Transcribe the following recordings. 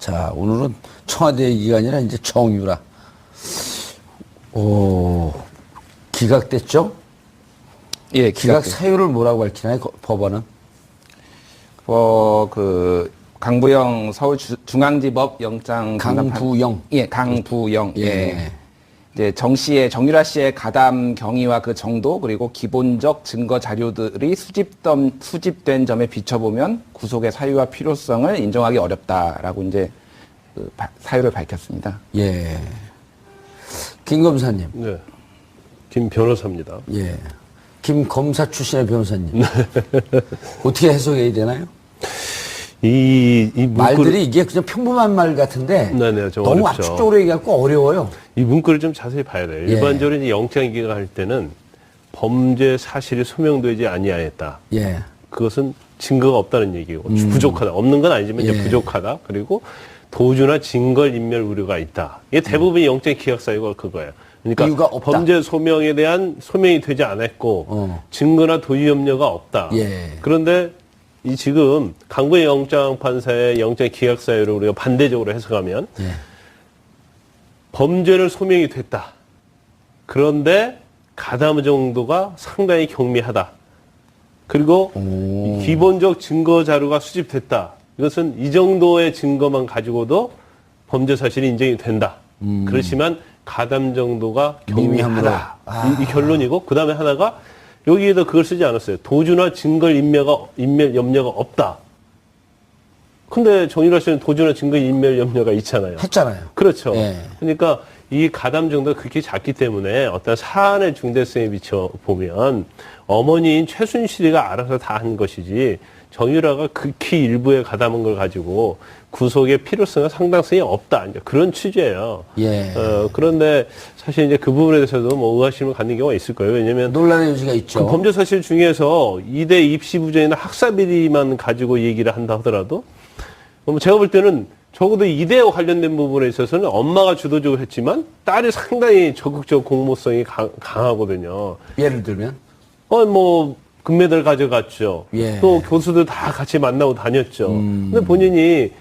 자, 오늘은 청와대 얘기가 아니라 이제 정유라. 오, 기각됐죠? 예, 기각 사유를 뭐라고 밝히나요, 법원은? 강부영 서울중앙지법 영장 강부영. 예, 강부영. 예. 예. 이제 정유라 씨의 가담 경위와 그 정도 그리고 기본적 증거 자료들이 수집된 점에 비춰보면 구속의 사유와 필요성을 인정하기 어렵다라고 이제 사유를 밝혔습니다. 예. 김 검사님. 네. 김 변호사입니다. 예. 김 검사 출신의 변호사님. 어떻게 해석해야 되나요? 말들이 이게 그냥 평범한 말 같은데 네네, 좀 너무 어렵죠. 압축적으로 얘기하고 어려워요. 이 문구를 좀 자세히 봐야 돼요. 예. 일반적으로 이제 영장 기각할 때는 범죄 사실이 소명되지 아니하였다. 예. 그것은 증거가 없다는 얘기고 부족하다. 없는 건 아니지만 이제 예. 부족하다. 그리고 도주나 증거인멸 우려가 있다. 이게 대부분 영장 기각 사유가 그거예요. 그러니까 이유가 없다. 범죄 소명에 대한 소명이 되지 않았고 증거나 도주 염려가 없다. 예. 그런데 이 지금 강부의 영장 판사의 영장 기각 사유를 우리가 반대적으로 해석하면 예. 범죄를 소명이 됐다. 그런데 가담 정도가 상당히 경미하다. 그리고 기본적 증거 자료가 수집됐다. 이것은 이 정도의 증거만 가지고도 범죄 사실이 인정이 된다. 그렇지만 가담 정도가 경미하다. 이 결론이고 그 다음에 하나가 여기에도 그걸 쓰지 않았어요. 도주나 증거인멸 염려가 없다. 근데 정유라 씨는 도주나 증거인멸 염려가 있잖아요. 했잖아요. 그렇죠. 예. 그러니까 이 가담 정도가 그렇게 작기 때문에 어떤 사안의 중대성에 비춰 보면 어머니인 최순실이가 알아서 다 한 것이지 정유라가 극히 일부의 가담한 걸 가지고 구속의 필요성과 상당성이 없다. 이제 그런 취지예요. 예. 그런데 사실 이제 그 부분에 대해서도 뭐 의아심을 갖는 경우가 있을 거예요. 왜냐면 논란의 여지가 있죠. 그 범죄 사실 중에서 이대 입시 부정이나 학사비리만 가지고 얘기를 한다 하더라도 제가 볼 때는 적어도 이대와 관련된 부분에 있어서는 엄마가 주도적으로 했지만 딸이 상당히 적극적 공모성이 강하거든요. 예를 들면? 금메달 가져갔죠. 예. 또 교수들 다 같이 만나고 다녔죠. 근데 본인이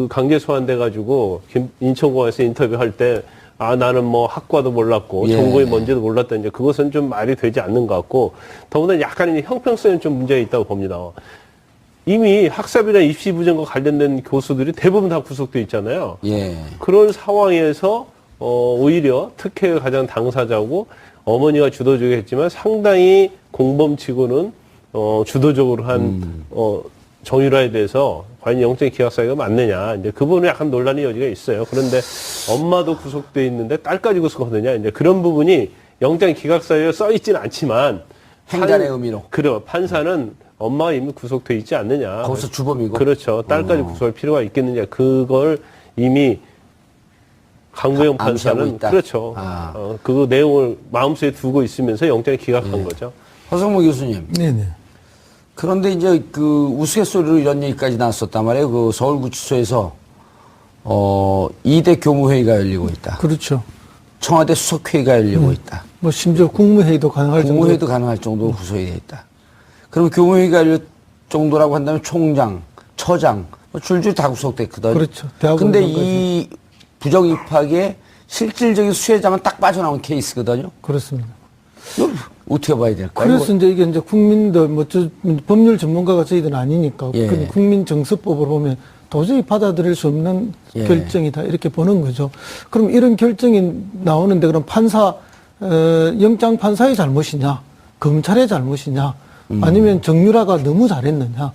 강제 소환돼가지고 인천공항에서 인터뷰할 때 나는 학과도 몰랐고 예. 전공이 뭔지도 몰랐다. 이제 그것은 좀 말이 되지 않는 것 같고 더구나 약간 이제 형평성에 좀 문제가 있다고 봅니다. 이미 학사비나 입시 부정과 관련된 교수들이 대부분 다 구속돼 있잖아요. 예. 그런 상황에서 오히려 특혜가 가장 당사자고 어머니가 주도적으로 했지만 상당히 공범치고는 주도적으로 한 정유라에 대해서 과연 영장 기각 사유가 맞느냐 이제 그 부분에 약간 논란의 여지가 있어요. 그런데 엄마도 구속돼 있는데 딸까지 구속하느냐 이제 그런 부분이 영장 기각 사유에 써 있지는 않지만 행간의 의미로. 그래요. 판사는 엄마가 이미 구속돼 있지 않느냐. 거기서 주범이고. 그렇죠. 딸까지 구속할 필요가 있겠느냐. 그걸 이미 강부영 판사는 그렇죠. 그 내용을 마음속에 두고 있으면서 영장을 기각한 거죠. 허성모 교수님. 네네. 그런데 이제 그 우스갯소리로 이런 얘기까지 나왔었단 말이에요. 그 서울구치소에서 2대 교무회의가 열리고 있다. 그렇죠. 청와대 수석회의가 열리고 있다. 심지어 국무회의도 가능할 정도. 국무회의도 가능할 정도로 구성이 되어 있다. 그럼 교무회의가 열릴 정도라고 한다면 총장, 처장, 줄줄이 다 구속됐거든. 그렇죠. 근데 이 부정 입학에 실질적인 수혜자만 딱 빠져나온 케이스거든요. 그렇습니다. 어떻게 봐야 될까요? 그래서 이제 국민들, 법률 전문가가 저희들은 아니니까. 예. 국민정서법을 보면 도저히 받아들일 수 없는 예. 결정이다. 이렇게 보는 거죠. 그럼 이런 결정이 나오는데 그럼 영장 판사의 잘못이냐? 검찰의 잘못이냐? 아니면 정유라가 너무 잘했느냐?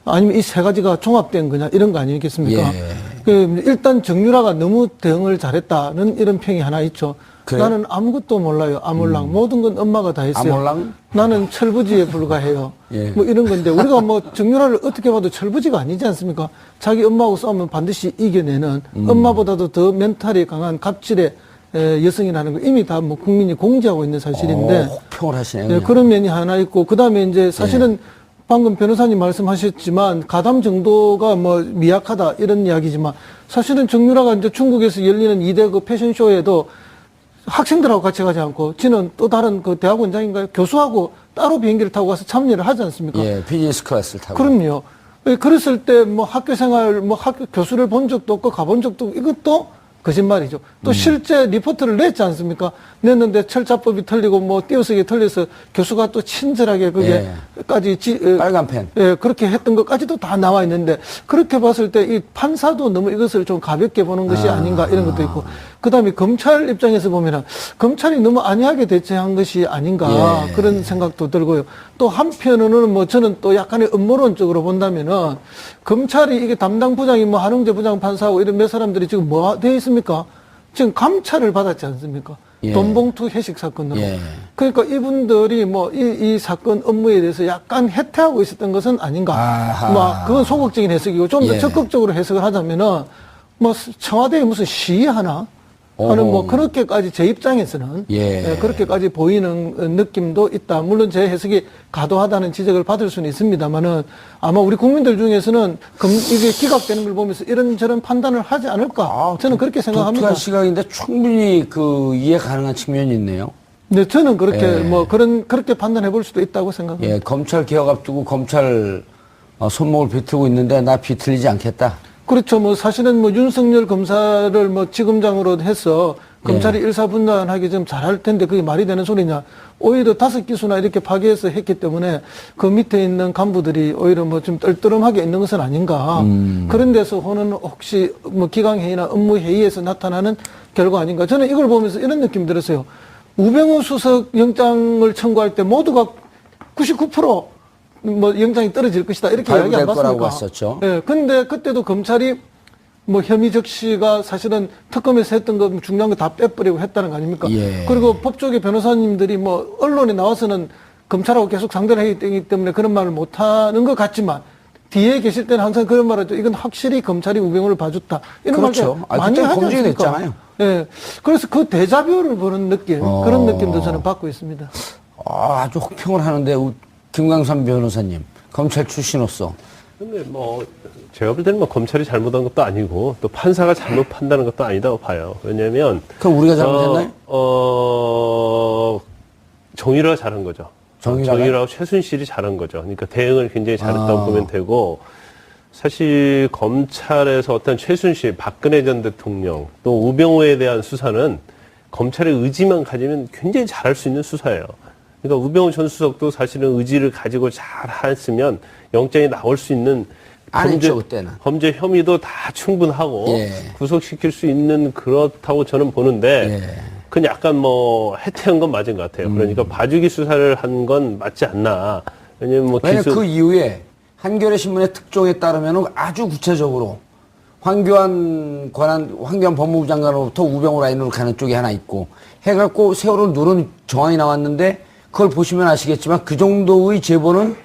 아니면 이 세 가지가 종합된 거냐? 이런 거 아니겠습니까? 예. 일단 정유라가 너무 대응을 잘했다는 이런 평이 하나 있죠. 그래요? 나는 아무것도 몰라요. 아몰랑. 모든 건 엄마가 다 했어요. 아몰랑? 나는 철부지에 불과해요. 예. 이런 건데 우리가 정유라를 어떻게 봐도 철부지가 아니지 않습니까? 자기 엄마하고 싸우면 반드시 이겨내는 엄마보다도 더 멘탈이 강한 갑질의 여성이라는 거 이미 다 국민이 공지하고 있는 사실인데. 혹평을 하시네요. 네, 그런 면이 하나 있고 그다음에 이제 사실은 방금 변호사님 말씀하셨지만 가담 정도가 미약하다 이런 이야기지만 사실은 정유라가 이제 중국에서 열리는 2대 그 패션쇼에도 학생들하고 같이 가지 않고 지는 또 다른 그 대학원장인가요? 교수하고 따로 비행기를 타고 가서 참여를 하지 않습니까? 예, 비즈니스 클래스를 타고. 그럼요. 그랬을 때 뭐 학교 생활, 뭐 학교 교수를 본 적도 없고 가본 적도 없고 이것도 거짓말이죠. 또 실제 리포트를 냈지 않습니까? 냈는데 철자법이 틀리고 뭐 띄어쓰기 틀려서 교수가 또 친절하게 그게까지 빨간 펜. 예, 그렇게 했던 것까지도 다 나와 있는데 그렇게 봤을 때 이 판사도 너무 이것을 좀 가볍게 보는 것이 아닌가 이런 것도 있고 그다음에 검찰 입장에서 보면은 검찰이 너무 안이하게 대처한 것이 아닌가 예. 그런 생각도 들고요. 또 한편으로는 뭐 저는 또 약간의 음모론적으로 본다면은 검찰이 이게 담당 부장이 뭐 한웅재 부장 판사하고 이런 몇 사람들이 지금 뭐 되어 있습니까? 지금 감찰을 받았지 않습니까? 예. 돈봉투 회식 사건으로. 예. 그러니까 이분들이 뭐 이 사건 업무에 대해서 약간 해태하고 있었던 것은 아닌가. 아하. 뭐 그건 소극적인 해석이고 좀 더 예. 적극적으로 해석을 하자면은 뭐 청와대에 무슨 시위하나? 하는 뭐 그렇게까지 제 입장에서는 예. 그렇게까지 보이는 느낌도 있다. 물론 제 해석이 과도하다는 지적을 받을 수는 있습니다만은 아마 우리 국민들 중에서는 이게 기각되는 걸 보면서 이런저런 판단을 하지 않을까. 저는 그렇게 생각합니다. 독특한 시각인데 충분히 그 이해 가능한 측면이 있네요. 네, 저는 그렇게 예. 뭐 그렇게 판단해 볼 수도 있다고 생각합니다. 예, 검찰 개혁 앞두고 검찰 손목을 비틀고 있는데 나 비틀리지 않겠다. 그렇죠. 뭐 사실은 뭐 윤석열 검사를 뭐 지검장으로 해서 검찰이 일사분란하게 좀 잘할 텐데 그게 말이 되는 소리냐. 오히려 5기수나 이렇게 파기해서 했기 때문에 그 밑에 있는 간부들이 오히려 뭐 좀 떨떠름하게 있는 것은 아닌가. 그런 데서 호는 혹시 뭐 기강회의나 업무회의에서 나타나는 결과 아닌가. 저는 이걸 보면서 이런 느낌이 들었어요. 우병우 수석 영장을 청구할 때 모두가 99% 뭐 영장이 떨어질 것이다 이렇게 이야기 안 발부될 거라고 봤습니까? 봤었죠. 예, 근데 그때도 검찰이 뭐 혐의 적시가 사실은 특검에서 했던 거 중요한 거 다 빼버리고 했다는 거 아닙니까? 예. 그리고 법조계 변호사님들이 뭐 언론에 나와서는 검찰하고 계속 상대를 하기 때문에 그런 말을 못 하는 것 같지만 뒤에 계실 때는 항상 그런 말을 하죠. 이건 확실히 검찰이 우병우를 봐줬다. 이런 그렇죠. 말도 많이 그때 하지 검증이 않습니까? 됐잖아요. 예. 그래서 그 데자뷰를 보는 느낌, 그런 느낌도 저는 받고 있습니다. 아주 혹평을 하는데 김광삼 변호사님 검찰 출신으로서 근데 뭐 제가 볼 때는 뭐 검찰이 잘못한 것도 아니고 또 판사가 잘못 판단한 것도 아니다고 봐요. 왜냐하면 그럼 우리가 잘못했나요? 정유라가 잘한 거죠. 정유라하고 최순실이 잘한 거죠. 그러니까 대응을 굉장히 잘했다고 보면 되고 사실 검찰에서 어떤 최순실, 박근혜 전 대통령 또 우병우에 대한 수사는 검찰의 의지만 가지면 굉장히 잘할 수 있는 수사예요. 그러니까 우병우 전 수석도 사실은 의지를 가지고 잘 했으면 영장이 나올 수 있는 범죄 혐의도 다 충분하고 예. 구속시킬 수 있는 그렇다고 저는 보는데 그건 약간 뭐 해태한 건 맞은 것 같아요. 그러니까 봐주기 수사를 한 건 맞지 않나. 왜냐면 뭐 그 이후에 한겨레 신문의 특종에 따르면 아주 구체적으로 황교안 법무부 장관으로부터 우병우 라인으로 가는 쪽이 하나 있고 해갖고 세월호 누른 정황이 나왔는데 그걸 보시면 아시겠지만 그 정도의 제보는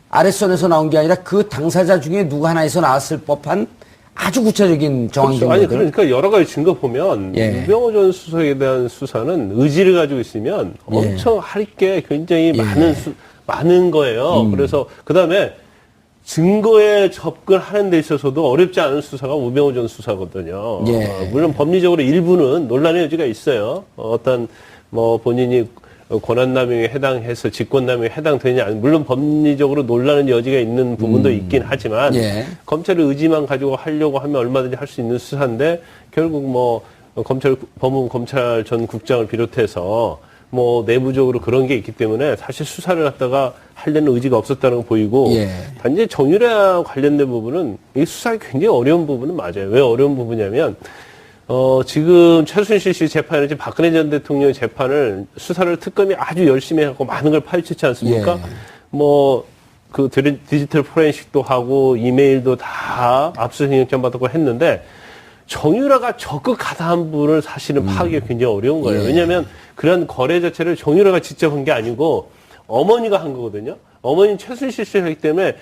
아랫선에서 나온 게 아니라 그 당사자 중에 누구 하나에서 나왔을 법한 아주 구체적인 정황 그렇죠. 아니 정도들. 그러니까 여러 가지 증거 보면 우병우 전 수석에 대한 수사는 의지를 가지고 있으면 엄청 할 게 굉장히 많은 거예요. 그래서 그다음에 증거에 접근하는 데 있어서도 어렵지 않은 수사가 우병우 전 수사거든요. 물론 법리적으로 일부는 논란의 여지가 있어요. 어떤 뭐 본인이 권한남용에 해당해서 직권남용에 해당되냐 물론 법리적으로 논란의 여지가 있는 부분도 있긴 하지만 검찰의 의지만 가지고 하려고 하면 얼마든지 할 수 있는 수사인데 결국 뭐 법무부 검찰 전 국장을 비롯해서 뭐 내부적으로 그런 게 있기 때문에 사실 수사를 갖다가 하려는 의지가 없었다는 거 보이고 단지 정유라 관련된 부분은 이 수사가 굉장히 어려운 부분은 맞아요. 왜 어려운 부분이냐면 지금 최순실 씨 재판이지 박근혜 전 대통령의 재판을 수사를 특검이 아주 열심히 하고 많은 걸 파헤쳤지 않습니까? 뭐 그 디지털 포렌식도 하고 이메일도 다 압수수색 영장 받았고 했는데 정유라가 적극 가담한 부분을 사실은 파악하기가 굉장히 어려운 거예요. 왜냐하면 그런 거래 자체를 정유라가 직접 한 게 아니고 어머니가 한 거거든요. 어머니는 최순실 씨가 하기 때문에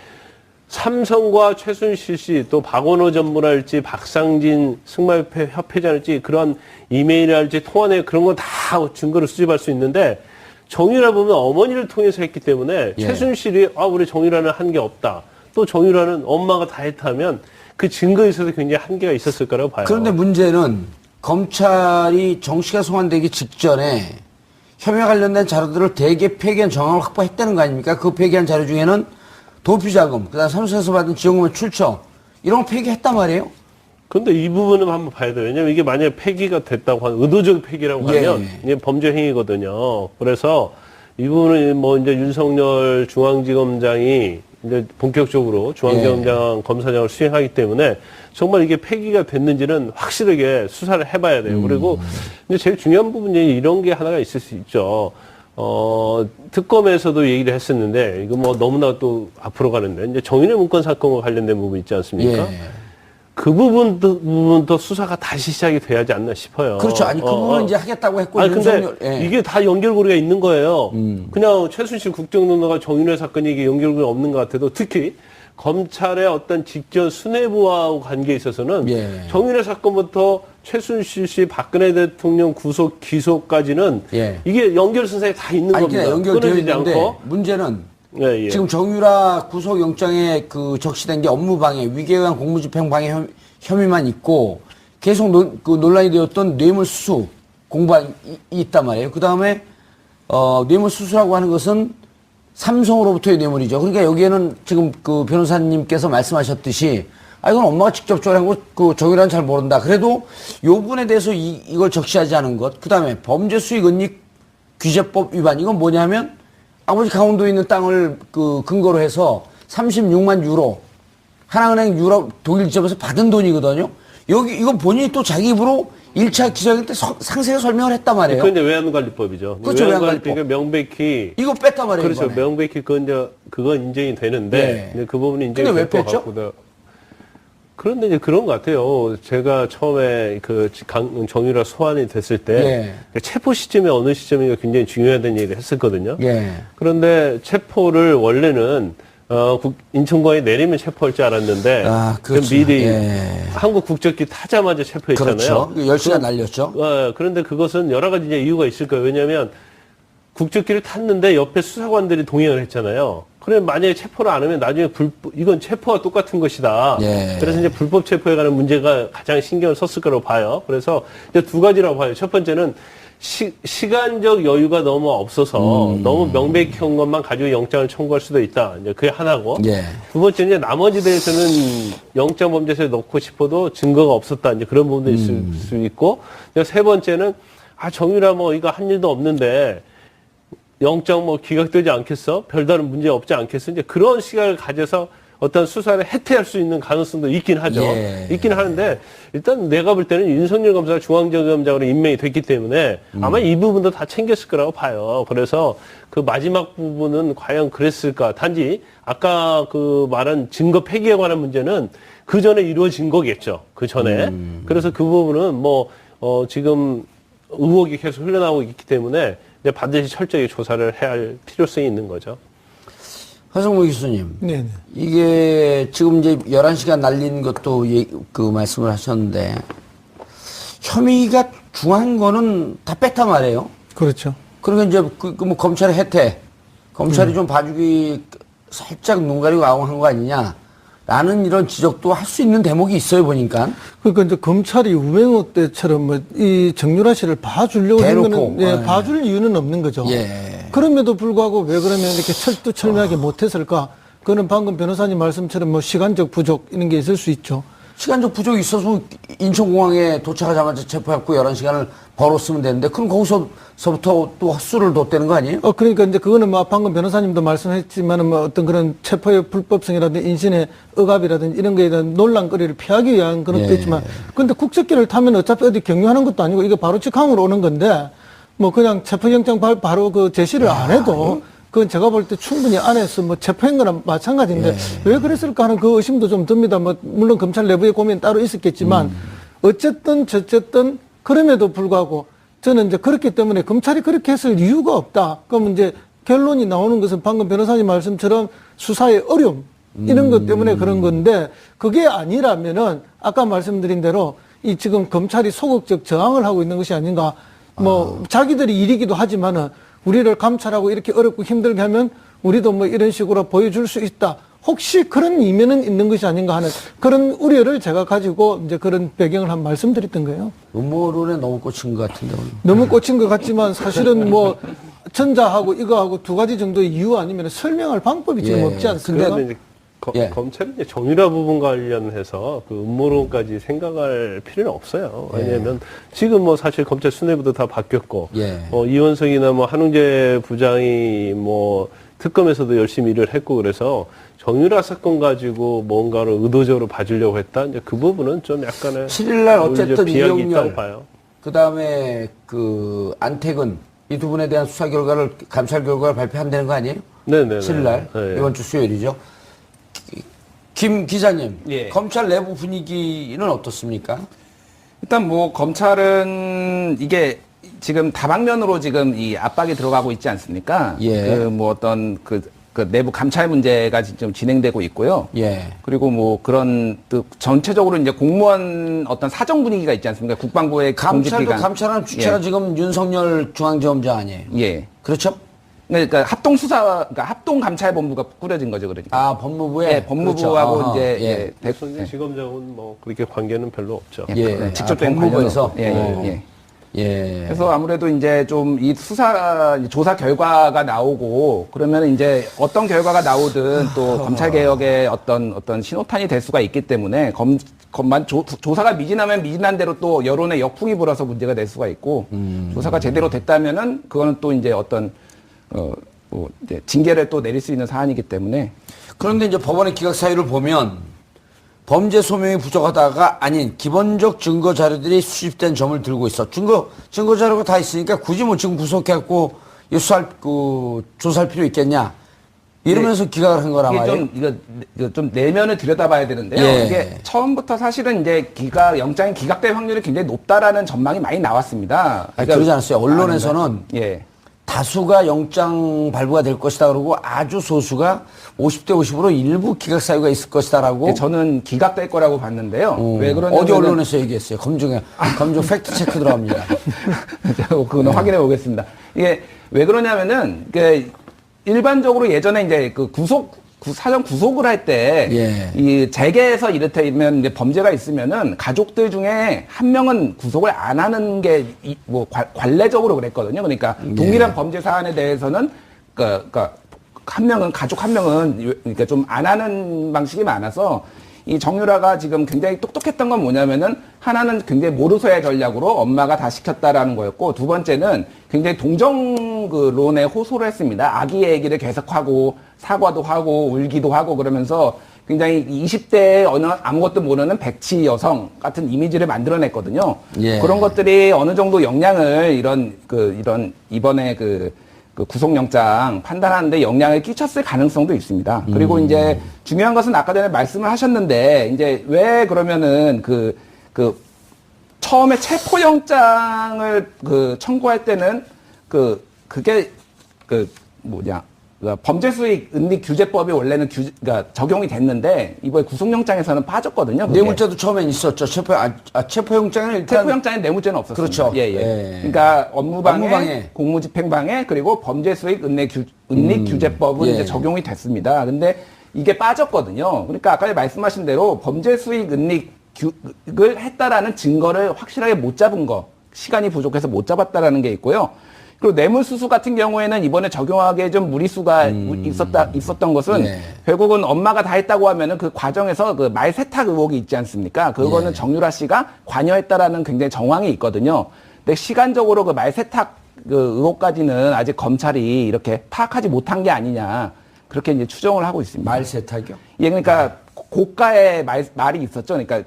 삼성과 최순실 씨 또 박원호 전문할지 박상진 승마협회 협회장할지 그런 이메일할지 통화 내용 그런 건 다 증거를 수집할 수 있는데 정유라 보면 어머니를 통해서 했기 때문에 최순실이 우리 정유라는 한 게 없다. 또 정유라는 엄마가 다 했다면 그 증거에 있어서 굉장히 한계가 있었을 거라고 봐요. 그런데 문제는 검찰이 정 씨가 소환되기 직전에 혐의 관련된 자료들을 대개 폐기한 정황을 확보했다는 거 아닙니까? 그 폐기한 자료 중에는 도피자금, 그다음 삼성에서 받은 지원금의 출처 이런 거 폐기했단 말이에요. 근데 이 부분은 한번 봐야 돼요. 왜냐면 이게 만약에 폐기가 됐다고 하면 의도적 폐기라고 예. 하면 이게 범죄 행위거든요. 그래서 이 부분은 뭐 이제 윤석열 중앙지검장이 이제 본격적으로 중앙지검장 검사장을 수행하기 때문에 정말 이게 폐기가 됐는지는 확실하게 수사를 해봐야 돼요. 그리고 이제 제일 중요한 부분이 이런 게 하나가 있을 수 있죠. 특검에서도 얘기를 했었는데 이거 뭐 너무나 또 앞으로 가는데 이제 정인의 문건 사건과 관련된 부분 있지 않습니까? 예. 그 부분도 수사가 다시 시작이 돼야지 않나 싶어요. 그렇죠. 아니 그 부분은 이제 하겠다고 했고 아니 근데 윤석열, 예. 이게 다 연결고리가 있는 거예요. 그냥 최순실 국정농단과 정윤회 사건이 이게 연결고리가 없는 것 같아도 특히 검찰의 어떤 직전 수뇌부와 관계에 있어서는 예. 정윤회 사건부터 최순실 씨 박근혜 대통령 구속 기소까지는 예. 이게 연결선상에 다 있는 아니 겁니다. 그냥 연결되어 끊어지지 있는데 않고. 문제는 예, 예. 지금 정유라 구속영장에 그 적시된 게 업무방해, 위계에 의한 공무집행방해 혐의만 있고 계속 논란이 되었던 뇌물수수 공방이 있단 말이에요. 그 다음에 뇌물수수라고 하는 것은 삼성으로부터의 뇌물이죠. 그러니까 여기에는 지금 그 변호사님께서 말씀하셨듯이 이건 엄마가 직접적으로 한 거 그 정유라는 잘 모른다. 그래도 요 부분에 대해서 이걸 적시하지 않은 것. 그 다음에 범죄수익은닉 규제법 위반. 이건 뭐냐면 아버지 강원도에 있는 땅을 그 근거로 해서 36만 유로 하나은행 유럽 독일 지점에서 받은 돈이거든요. 여기 이건 본인이 또 자기 입으로 1차 기자회견 때 상세히 설명을 했단 말이에요. 그건 이제 외환관리법이죠. 그렇죠, 외환관리법이 명백히 이거 뺐단 말이에요. 그렇죠. 이번에. 명백히 그건 인정이 되는데 네. 이제 그 부분이 인정이 근데 왜 될 것 뺐죠? 같고요. 그런데 이제 그런 것 같아요. 제가 처음에 그 정유라 소환이 됐을 때 예. 체포 시점이 어느 시점인가 굉장히 중요하다는 얘기를 했었거든요. 예. 그런데 체포를 원래는 인천공항에 내리면 체포할 줄 알았는데 그렇죠. 미리 예. 한국 국적기 타자마자 체포했잖아요. 그렇죠. 10시간 날렸죠. 그런데 그것은 여러 가지 이제 이유가 있을 거예요. 왜냐하면 국적기를 탔는데 옆에 수사관들이 동행을 했잖아요. 그래 만약에 체포를 안 하면 나중에 이건 체포와 똑같은 것이다. 예. 그래서 이제 불법 체포에 관한 문제가 가장 신경을 썼을 거라고 봐요. 그래서 이제 두 가지라고 봐요. 첫 번째는 시간적 여유가 너무 없어서 너무 명백한 것만 가지고 영장을 청구할 수도 있다. 이제 그게 하나고. 예. 두 번째는 이제 나머지 대해서는 영장 범죄서에 넣고 싶어도 증거가 없었다. 이제 그런 부분도 있을 수 있고. 세 번째는 정유라 뭐 이거 한 일도 없는데 영장 뭐 기각되지 않겠어? 별다른 문제 없지 않겠어? 이제 그런 시각을 가져서 어떤 수사를 해태할 수 있는 가능성도 있긴 하죠. 예. 있긴 하는데 일단 내가 볼 때는 윤석열 검사가 중앙지검장으로 임명이 됐기 때문에 아마 이 부분도 다 챙겼을 거라고 봐요. 그래서 그 마지막 부분은 과연 그랬을까? 단지 아까 그 말한 증거 폐기에 관한 문제는 그 전에 이루어진 거겠죠. 그 전에. 그래서 그 부분은 뭐 지금 의혹이 계속 흘러나오고 있기 때문에 이제 반드시 철저히 조사를 해야 할 필요성이 있는 거죠. 허성무 교수님. 네네. 이게 지금 이제 11시간 날린 것도 그 말씀을 하셨는데 혐의가 중한 거는 다 뺐단 말이에요. 그렇죠. 그러니까 이제 뭐 검찰의 혜택, 검찰이 좀 봐주기 살짝 눈 가리고 아웅한 거 아니냐. 라는 이런 지적도 할 수 있는 대목이 있어요, 보니까. 그러니까 이제 검찰이 우병우 때처럼 뭐 이 정유라 씨를 봐주려고 한 대놓고. 거는 봐줄 이유는 없는 거죠. 예. 그럼에도 불구하고 왜 그러면 이렇게 철두철미하게 못했을까? 그거는 방금 변호사님 말씀처럼 뭐 시간적 부족 이런 게 있을 수 있죠. 시간적 부족이 있어서 인천공항에 도착하자마자 체포했고 11시간을 벌었으면 되는데 그럼 거기서부터 또 헛수를 뒀다는 거 아니에요? 그러니까 이제 그거는 뭐 방금 변호사님도 말씀했지만은 뭐 어떤 그런 체포의 불법성이라든지 인신의 억압이라든지 이런 거에 대한 논란거리를 피하기 위한 그런 것도 예. 있지만 근데 국적기를 타면 어차피 어디 경유하는 것도 아니고 이게 바로 직항으로 오는 건데 뭐 그냥 체포영장 바로 그 제시를 안 해도 그건 제가 볼 때 충분히 안에서 뭐 체포한 거나 마찬가지인데 왜 그랬을까 하는 그 의심도 좀 듭니다. 뭐 물론 검찰 내부의 고민은 따로 있었겠지만 어쨌든 저쨌든 그럼에도 불구하고 저는 이제 그렇기 때문에 검찰이 그렇게 했을 이유가 없다. 그럼 이제 결론이 나오는 것은 방금 변호사님 말씀처럼 수사의 어려움 이런 것 때문에 그런 건데 그게 아니라면은 아까 말씀드린 대로 이 지금 검찰이 소극적 저항을 하고 있는 것이 아닌가. 뭐 자기들이 일이기도 하지만은 우리를 감찰하고 이렇게 어렵고 힘들게 하면 우리도 뭐 이런 식으로 보여줄 수 있다. 혹시 그런 이면은 있는 것이 아닌가 하는 그런 우려를 제가 가지고 이제 그런 배경을 한 말씀드렸던 거예요. 음모론에 너무 꽂힌 것 같은데. 오늘. 너무 꽂힌 것 같지만 사실은 뭐 전자하고 이거하고 두 가지 정도의 이유 아니면 설명할 방법이 지금 예. 없지 않습니까? 그런데 이제 예. 검찰은 이제 정유라 부분 관련해서 그 음모론까지 생각할 필요는 없어요. 왜냐하면 지금 뭐 사실 검찰 수뇌부도 다 바뀌었고, 예. 이원석이나 뭐 한웅재 부장이 뭐 특검에서도 열심히 일을 했고 그래서 정유라 사건 가지고 뭔가를 의도적으로 봐주려고 했다. 이제 그 부분은 좀 약간의 7일날 어쨌든 비약이 있다고 이영렬, 봐요. 그 다음에 그 안택은 이 두 분에 대한 수사 결과를, 감찰 결과를 발표한다는 거 아니에요? 네네. 7일날 네. 이번 주 수요일이죠. 김 기자님, 예. 검찰 내부 분위기는 어떻습니까? 일단 뭐 검찰은 이게 지금 다방면으로 지금 이 압박이 들어가고 있지 않습니까? 예. 그 뭐 어떤 그 내부 감찰 문제가 지금 진행되고 있고요. 예. 그리고 뭐 그런 또 전체적으로 이제 공무원 어떤 사정 분위기가 있지 않습니까? 국방부의 감찰도 공직기관. 감찰하는 주체가 지금 윤석열 중앙지검장 아니에요? 예. 그렇죠? 그러니까 합동 수사, 그러니까 합동 감찰본부가 꾸려진 거죠, 그러니까. 아, 법무부에? 예, 법무부하고 그렇죠. 이제 예. 예, 손진 지검장은 뭐 그렇게 관계는 별로 없죠. 예. 네, 직접 아, 된 법무부에서? 관련으로. 예, 예. 예. 그래서 아무래도 이제 좀 이 수사 조사 결과가 나오고 그러면 이제 어떤 결과가 나오든 또 검찰 개혁의 어떤 신호탄이 될 수가 있기 때문에 조사가 미진하면 미진한 대로 또 여론의 역풍이 불어서 문제가 될 수가 있고 조사가 제대로 됐다면은 그거는 또 이제 어떤 뭐 이제 징계를 또 내릴 수 있는 사안이기 때문에 그런데 이제 법원의 기각 사유를 보면 범죄 소명이 부족하다가 아닌 기본적 증거 자료들이 수집된 점을 들고 있어. 증거 자료가 다 있으니까 굳이 뭐 지금 구속해갖고 조사할 필요 있겠냐. 이러면서 기각을 한 거란 이게 말이에요. 좀 이거 좀 내면을 들여다봐야 되는데요. 예. 이게 처음부터 사실은 이제 영장이 기각될 확률이 굉장히 높다라는 전망이 많이 나왔습니다. 아니, 그러지 않았어요. 언론에서는 예. 다수가 영장 발부가 될 것이다 그러고 아주 소수가 50대 50으로 일부 기각 사유가 있을 것이다라고. 저는 기각될 거라고 봤는데요. 왜 그러냐면 어디 언론에서 얘기했어요? 검증 팩트 체크 들어갑니다. 그거는 확인해 보겠습니다. 이게 왜 그러냐면은 일반적으로 예전에 이제 그 사전 구속을 할 때 예. 이 재계에서 이를테면 이제 범죄가 있으면은 가족들 중에 한 명은 구속을 안 하는 게 뭐 관례적으로 그랬거든요. 그러니까 동일한 범죄 사안에 대해서는 그러니까 가족 한 명은 그러니까 좀 안 하는 방식이 많아서 이 정유라가 지금 굉장히 똑똑했던 건 뭐냐면은 하나는 굉장히 모르쇠의 전략으로 엄마가 다 시켰다라는 거였고 두 번째는 굉장히 동정론에 호소를 했습니다. 아기 얘기를 계속하고 사과도 하고 울기도 하고 그러면서 굉장히 20대에 아무것도 모르는 백치 여성 같은 이미지를 만들어냈거든요. 예. 그런 것들이 어느 정도 영향을 이런 이번에 그 구속영장 판단하는데 영향을 끼쳤을 가능성도 있습니다. 그리고 이제 중요한 것은 아까 전에 말씀을 하셨는데 이제 왜 그러면은 처음에 체포영장을 청구할 때는 그게 범죄수익 은닉규제법이 원래는 그러니까 적용이 됐는데 이번에 구속영장에서는 빠졌거든요. 그게. 뇌물죄도 처음엔 있었죠. 체포영장은 일단. 체포영장에 뇌물죄는 없었습니다. 그렇죠. 예. 예. 그러니까 업무방해, 업무방해. 공무집행방해, 그리고 범죄수익 은닉규제법은 예. 이제 적용이 됐습니다. 근데 이게 빠졌거든요. 그러니까 아까 말씀하신 대로 범죄수익 은닉을 했다라는 증거를 확실하게 못 잡은 거, 시간이 부족해서 못 잡았다라는 게 있고요. 그리고 뇌물수수 같은 경우에는 이번에 적용하기에 좀 무리수가 있었던 것은 예. 결국은 엄마가 다 했다고 하면은 그 과정에서 그 말 세탁 의혹이 있지 않습니까? 그거는 예. 정유라 씨가 관여했다라는 굉장히 정황이 있거든요. 근데 시간적으로 그 말 세탁 의혹까지는 아직 검찰이 이렇게 파악하지 못한 게 아니냐. 그렇게 이제 추정을 하고 있습니다. 말 세탁이요? 예, 그러니까 고가의 말이 있었죠. 그러니까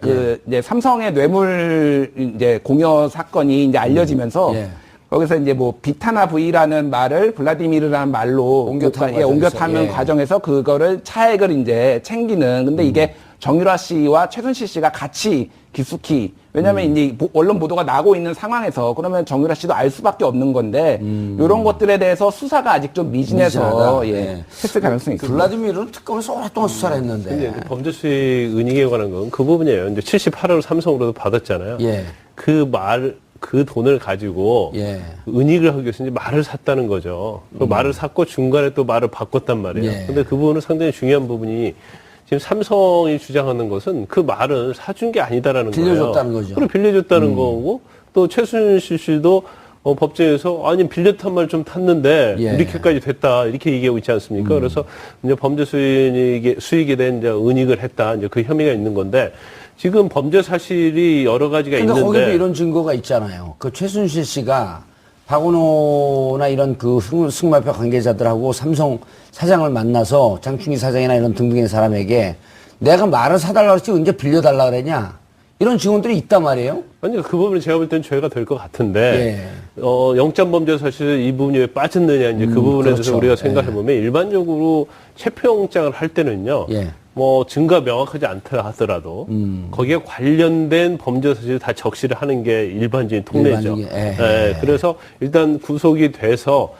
이제 삼성의 뇌물 이제 공여 사건이 이제 알려지면서 예. 거기서 이제 뭐 비타나 V라는 말을 블라디미르라는 말로 옮겨 타는 과정에서 그거를 차액을 이제 챙기는. 근데 이게 정유라 씨와 최순실 씨가 같이 깊숙이 왜냐하면 이제 언론 보도가 나고 있는 상황에서 그러면 정유라 씨도 알 수밖에 없는 건데 이런 것들에 대해서 수사가 아직 좀 미진해서 했을 가능성이 있습니다. 블라디미르는 특검에서 오랫동안 수사를 했는데. 근데 범죄수익 은닉에 관한 건 그 부분이에요. 이제 78억 삼성으로도 받았잖아요. 예. 그 돈을 가지고 예. 은닉을 하기 위해서 이제 말을 샀다는 거죠. 그 말을 샀고 중간에 또 말을 바꿨단 말이에요. 예. 근데 그 부분은 상당히 중요한 부분이 지금 삼성이 주장하는 것은 그 말을 사준 게 아니다라는 거예요. 빌려줬다는 거죠. 그리고 빌려줬다는 거고 또 최순실 씨도 법정에서 아니 빌렸단 말 좀 탔는데 예. 이렇게까지 됐다 이렇게 얘기하고 있지 않습니까? 그래서 이제 범죄 수익에 대한 이제 은닉을 했다 이제 그 혐의가 있는 건데 지금 범죄 사실이 여러 가지가 근데 있는데 거기도 이런 증거가 있잖아요. 그 최순실 씨가 박원호나 이런 그 승마협회 관계자들하고 삼성 사장을 만나서 장충기 사장이나 이런 등등의 사람에게 내가 말을 사달라고 했지 언제 빌려달라 그랬냐 이런 증언들이 있단 말이에요. 아니 그 부분은 제가 볼 때는 죄가 될 것 같은데 영장 범죄 사실 이 부분이 왜 빠졌느냐 이제 그 부분에 그렇죠. 대해서 우리가 생각해 보면 일반적으로 체포영장을 할 때는요. 뭐 증거가 명확하지 않다 하더라도 거기에 관련된 범죄 사실을 다 적시를 하는 게 일반적인 통례죠. 그래서 일단 구속이 돼서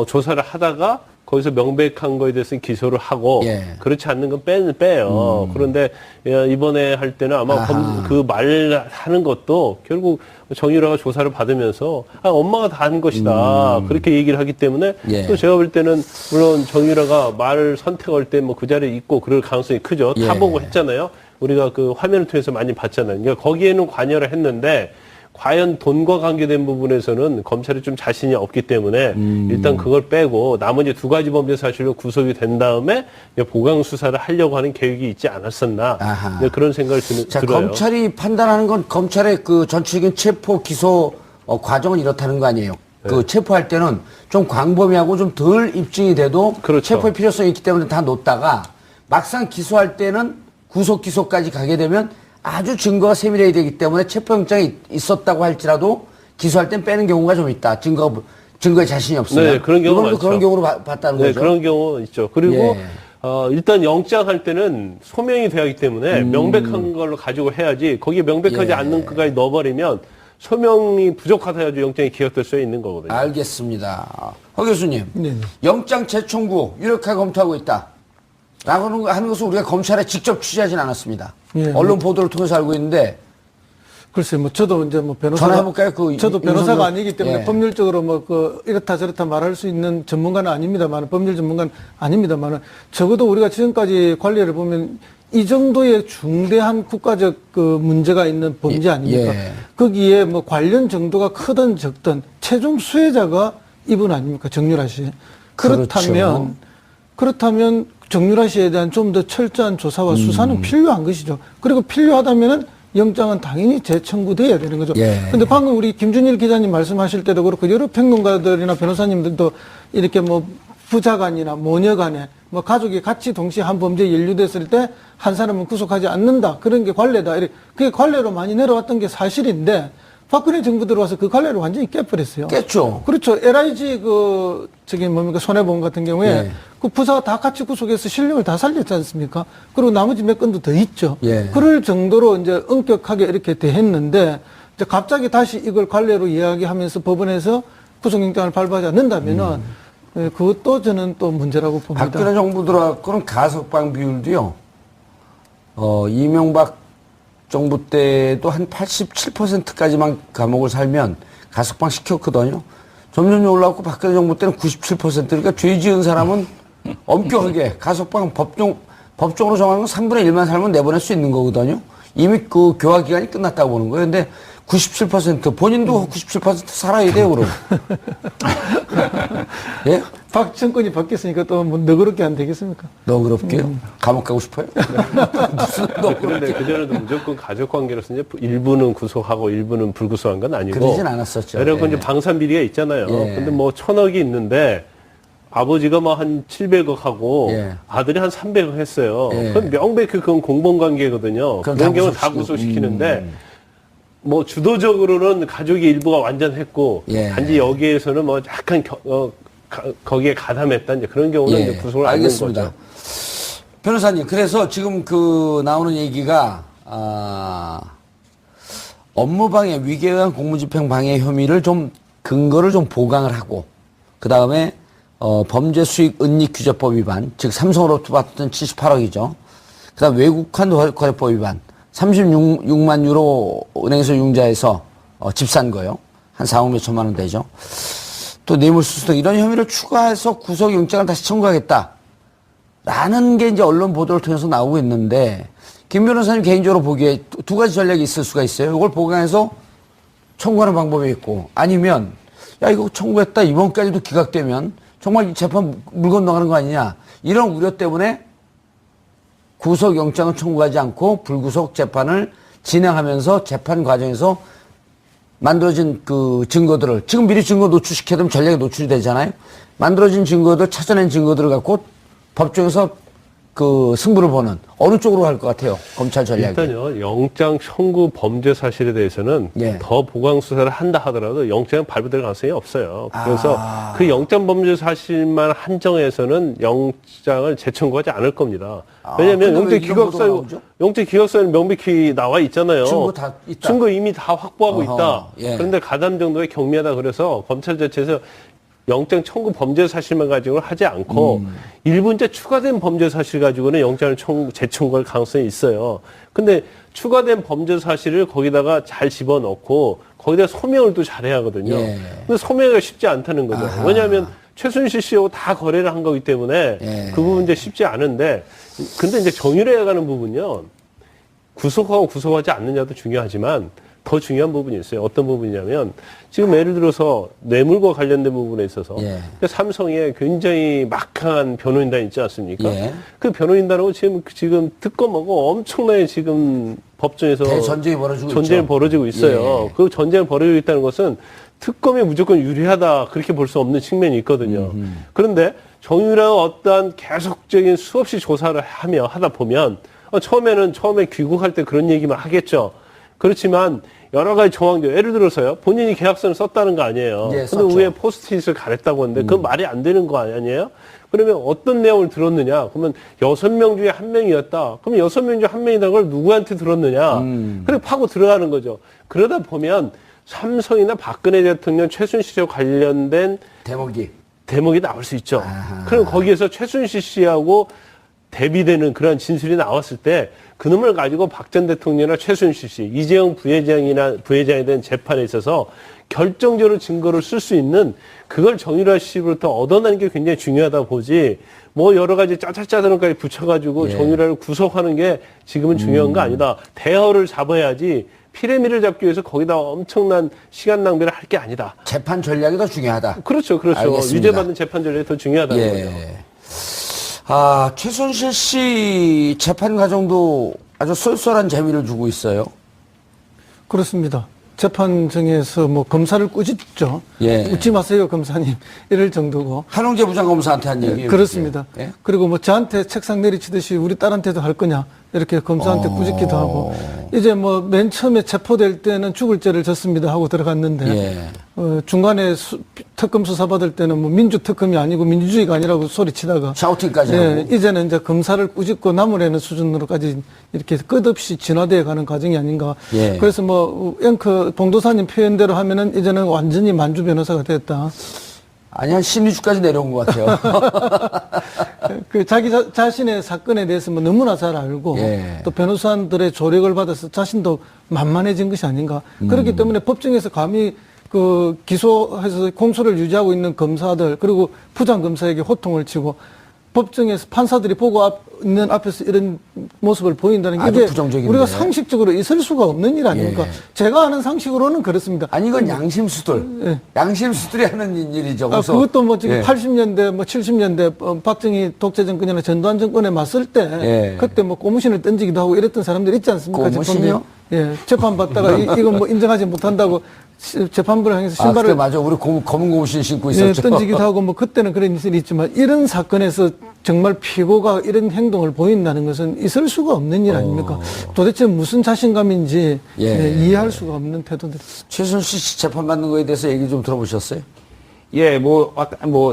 조사를 하다가 거기서 명백한 거에 대해서는 기소를 하고 그렇지 않는 건 빼요. 그런데 이번에 할 때는 아마 그 말하는 것도 결국 정유라가 조사를 받으면서 엄마가 다 한 것이다 그렇게 얘기를 하기 때문에 또 제가 볼 때는 물론 정유라가 말을 선택할 때 뭐 그 자리에 있고 그럴 가능성이 크죠. 타보고 했잖아요. 우리가 그 화면을 통해서 많이 봤잖아요. 그러니까 거기에는 관여를 했는데 과연 돈과 관계된 부분에서는 검찰이 좀 자신이 없기 때문에 일단 그걸 빼고 나머지 두 가지 범죄 사실로 구속이 된 다음에 보강 수사를 하려고 하는 계획이 있지 않았었나 그런 생각을 자, 들어요. 검찰이 판단하는 건 검찰의 그 전체적인 체포 기소 과정은 이렇다는 거 아니에요. 그 체포할 때는 좀 광범위하고 좀 덜 입증이 돼도 체포의 필요성이 있기 때문에 다 놓다가 막상 기소할 때는 구속 기소까지 가게 되면 아주 증거가 세밀해야 되기 때문에 체포영장이 있었다고 할지라도 기소할 땐 빼는 경우가 좀 있다. 증거에 자신이 없으면. 네, 그런 경우가 많죠. 그런 경우로 봤다는 거죠. 그런 경우 있죠. 그리고 일단 영장 할 때는 소명이 돼야 하기 때문에 명백한 걸로 가지고 해야지 거기에 명백하지 않는 것까지 넣어버리면 소명이 부족하다 해야지 영장이 기각될 수 있는 거거든요. 알겠습니다. 허 교수님, 영장 재청구 유력하게 검토하고 있다. 라고 하는 것을 우리가 검찰에 직접 취재하진 않았습니다. 언론 보도를 통해서 알고 있는데. 글쎄, 뭐, 저도 이제 뭐 변호사가. 전화해볼까요? 저도 변호사가 아니기 때문에 법률적으로 뭐, 이렇다 저렇다 말할 수 있는 전문가는 아닙니다만, 법률 전문가는 아닙니다만, 적어도 우리가 지금까지 관리를 보면 이 정도의 중대한 국가적 그 문제가 있는 범죄 아닙니까? 거기에 뭐 관련 정도가 크든 적든 최종 수혜자가 이분 아닙니까? 정유라 씨. 그렇다면 정유라 씨에 대한 좀 더 철저한 조사와 수사는 필요한 것이죠. 그리고 필요하다면은 영장은 당연히 재청구돼야 되는 거죠. 근데 방금 우리 김준일 기자님 말씀하실 때도 그렇고 여러 평론가들이나 변호사님들도 이렇게 뭐 부자간이나 모녀간에 뭐 가족이 같이 동시에 한 범죄에 연루됐을 때 한 사람은 구속하지 않는다. 그런 게 관례다. 그게 관례로 많이 내려왔던 게 사실인데 박근혜 정부 들어와서 그 관례를 완전히 깨버렸어요. 깼죠. 그렇죠. LIG 손해보험 같은 경우에 그 부사가 다 같이 구속해서 실력을 다 살렸지 않습니까? 그리고 나머지 몇 건도 더 있죠. 그럴 정도로 이제 엄격하게 이렇게 대했는데 이제 갑자기 다시 이걸 관례로 이야기하면서 법원에서 구속영장을 발부하지 않는다면은 그것도 저는 또 문제라고 봅니다. 박근혜 정부 들어왔고는 가석방 비율도요. 이명박 정부 때도 한 87%까지만 감옥을 살면 가석방 시켰거든요. 점점 올라왔고 박근혜 정부 때는 97%. 그러니까 죄 지은 사람은 엄격하게 가석방 법정으로 정하는 건 3분의 1만 살면 내보낼 수 있는 거거든요. 이미 그 교화 기간이 끝났다고 보는 거예요. 근데 97% 본인도 97% 살아야 돼요, 그럼. 예? 박 정권이 바뀌었으니까 또 뭐 너그럽게 안 되겠습니까? 너그럽게요? 감옥 가고 싶어요? 무슨 그런데 그전에도 무조건 가족 관계로서 이제 일부는 구속하고 일부는 불구속한 건 아니고. 그러진 않았었죠. 여러분 이제 방산 비리가 있잖아요. 근데 뭐 1,000억이 있는데 아버지가 뭐 한 700억 하고 아들이 한 300억 했어요. 그건 명백히 그건 공범 관계거든요. 그런 경우 다 구속시키는데 뭐 주도적으로는 가족의 일부가 완전 했고 단지 여기에서는 뭐 약간 거기에 가담했다 이제 그런 경우는 이제 구속을 안 하는 거죠. 변호사님, 그래서 지금 그 나오는 얘기가 업무방해, 위계에 의한 공무집행 방해 혐의를 좀 근거를 좀 보강을 하고 그 다음에 범죄수익 은닉규제법 위반, 즉 삼성으로부터 받던 78억이죠. 그 다음 외국환 거래법 위반, 36만 유로 은행에서 융자해서 집 산 거요. 한 4억 몇 천만 원 되죠. 또 뇌물수수 등 이런 혐의를 추가해서 구속영장을 다시 청구하겠다. 라는 게 이제 언론 보도를 통해서 나오고 있는데, 김 변호사님 개인적으로 보기에 두 가지 전략이 있을 수가 있어요. 이걸 보강해서 청구하는 방법이 있고, 아니면 야 이거 청구했다 이번까지도 기각되면 정말 이 재판 물 건너가는 거 아니냐 이런 우려 때문에 구속영장을 청구하지 않고 불구속 재판을 진행하면서 재판 과정에서 만들어진 그 증거들을 지금 미리 증거 노출시켜야 되면 전략에 노출이 되잖아요. 만들어진 증거들 찾아낸 증거들을 갖고 법정에서 그 승부를 보는 어느 쪽으로 갈 것 같아요? 검찰 전략이. 일단요, 영장 청구 범죄 사실에 대해서는 예. 더 보강 수사를 한다 하더라도 영장은 발부될 가능성이 없어요. 그래서 그 영장 범죄 사실만 한정해서는 영장을 재청구하지 않을 겁니다. 왜냐하면 근데 왜 이런 보도가 영장 기각서에는 명백히 나와 있잖아요. 증거 다 있다. 증거 이미 다 확보하고 어허, 있다. 예. 그런데 가담 정도의 경미하다 그래서 검찰 자체에서 영장 청구 범죄 사실만 가지고는 하지 않고 일부 이제 추가된 범죄 사실 가지고는 영장을 재청구할 가능성이 있어요. 근데 추가된 범죄 사실을 거기다가 잘 집어넣고 거기다 소명을 또 잘해야 하거든요. 예. 근데 소명이 쉽지 않다는 거죠. 아하. 왜냐하면 최순실 씨하고 다 거래를 한 거기 때문에 예. 그 부분 이제 쉽지 않은데 근데 이제 정유래에 가는 부분요. 구속하고 구속하지 않느냐도 중요하지만 더 중요한 부분이 있어요. 어떤 부분이냐면 지금 예를 들어서 뇌물과 관련된 부분에 있어서 예. 삼성에 굉장히 막강한 변호인단 있지 않습니까? 예. 그 변호인단하고 지금 특검하고 엄청나게 지금 법정에서 대전쟁이 벌어지고 전쟁이 있죠. 벌어지고 있어요. 예. 그 전쟁이 벌어지고 있다는 것은 특검이 무조건 유리하다 그렇게 볼 수 없는 측면이 있거든요. 그런데 정유라가 어떠한 계속적인 수없이 조사를 하다 보면 처음에 귀국할 때 그런 얘기만 하겠죠. 그렇지만 여러 가지 정황들 예를 들어서요. 본인이 계약서를 썼다는 거 아니에요. 예, 근데 썼죠. 위에 포스트잇을 가렸다고 하는데 그건 말이 안 되는 거 아니에요? 그러면 어떤 내용을 들었느냐? 그러면 6명 중에 1명이었다. 그러면 6명 중에 1명이다. 그걸 누구한테 들었느냐? 그래 파고 들어가는 거죠. 그러다 보면 삼성이나 박근혜 대통령 최순실에 관련된 대목이 나올 수 있죠. 아하. 그럼 거기에서 최순실 씨하고 대비되는 그러한 진술이 나왔을 때 그놈을 가지고 박 전 대통령이나 최순실 씨, 이재용 부회장에 대한 재판에 있어서 결정적으로 증거를 쓸 수 있는 그걸 정유라 씨로부터 얻어내는 게 굉장히 중요하다 보지 뭐 여러 가지 짜잘짜잘한까지 붙여가지고 예. 정유라를 구속하는 게 지금은 중요한 거 아니다. 대허를 잡아야지 피레미를 잡기 위해서 거기다 엄청난 시간 낭비를 할 게 아니다. 재판 전략이 더 중요하다. 그렇죠. 알겠습니다. 유죄받는 재판 전략이 더 중요하다는 예. 거죠. 아, 최순실 씨 재판 과정도 아주 쏠쏠한 재미를 주고 있어요. 그렇습니다. 재판정에서 뭐 검사를 꾸짖죠. 예. 웃지 마세요, 검사님. 이럴 정도고. 한홍재 부장검사한테 한 얘기예요. 그렇습니다. 예? 그리고 뭐 저한테 책상 내리치듯이 우리 딸한테도 할 거냐 이렇게 검사한테 꾸짖기도 하고 이제 뭐 맨 처음에 체포될 때는 죽을 죄를 졌습니다 하고 들어갔는데 예. 중간에 특검 수사 받을 때는 뭐 민주특검이 아니고 민주주의가 아니라고 소리치다가 샤우팅까지 예, 하고. 이제는 이제 검사를 꾸짖고 나무래는 수준으로까지 이렇게 끝없이 진화되어 가는 과정이 아닌가. 예. 그래서 뭐 앵커 봉도사님 표현대로 하면은 이제는 완전히 만주 변호사가 됐다. 아니, 한 신의주까지 내려온 것 같아요. 그 자기 자신의 사건에 대해서 뭐 너무나 잘 알고 예. 또 변호사들의 조력을 받아서 자신도 만만해진 것이 아닌가. 그렇기 때문에 법정에서 감히 그 기소해서 공소를 유지하고 있는 검사들 그리고 부장검사에게 호통을 치고 법정에서 판사들이 보고 있는 앞에서 이런 모습을 보인다는 게 아주 이게 부정적인데. 우리가 상식적으로 있을 수가 없는 일 아닙니까? 예. 제가 아는 상식으로는 그렇습니다. 아니, 이건 양심수들. 예. 양심수들이 하는 일이죠. 그래서 그것도 뭐 지금 예. 80년대, 뭐 70년대 박정희 독재 정권이나 전두환 정권에 맞설 때 예. 그때 뭐 고무신을 던지기도 하고 이랬던 사람들 있지 않습니까? 고무신이요? 예, 재판 받다가 이건 뭐 인정하지 못한다고 재판부를 향해서 아, 그때 신발을 맞아. 우리 검은 고무신 신고 예, 있었죠. 던지기도 하고 뭐 그때는 그런 일이 있지만 이런 사건에서 정말 피고가 이런 행동을 보인다는 것은 있을 수가 없는 일 아닙니까? 도대체 무슨 자신감인지 예. 이해할 수가 없는 태도들. 최순실 씨 재판받는 거에 대해서 얘기 좀 들어보셨어요? 예,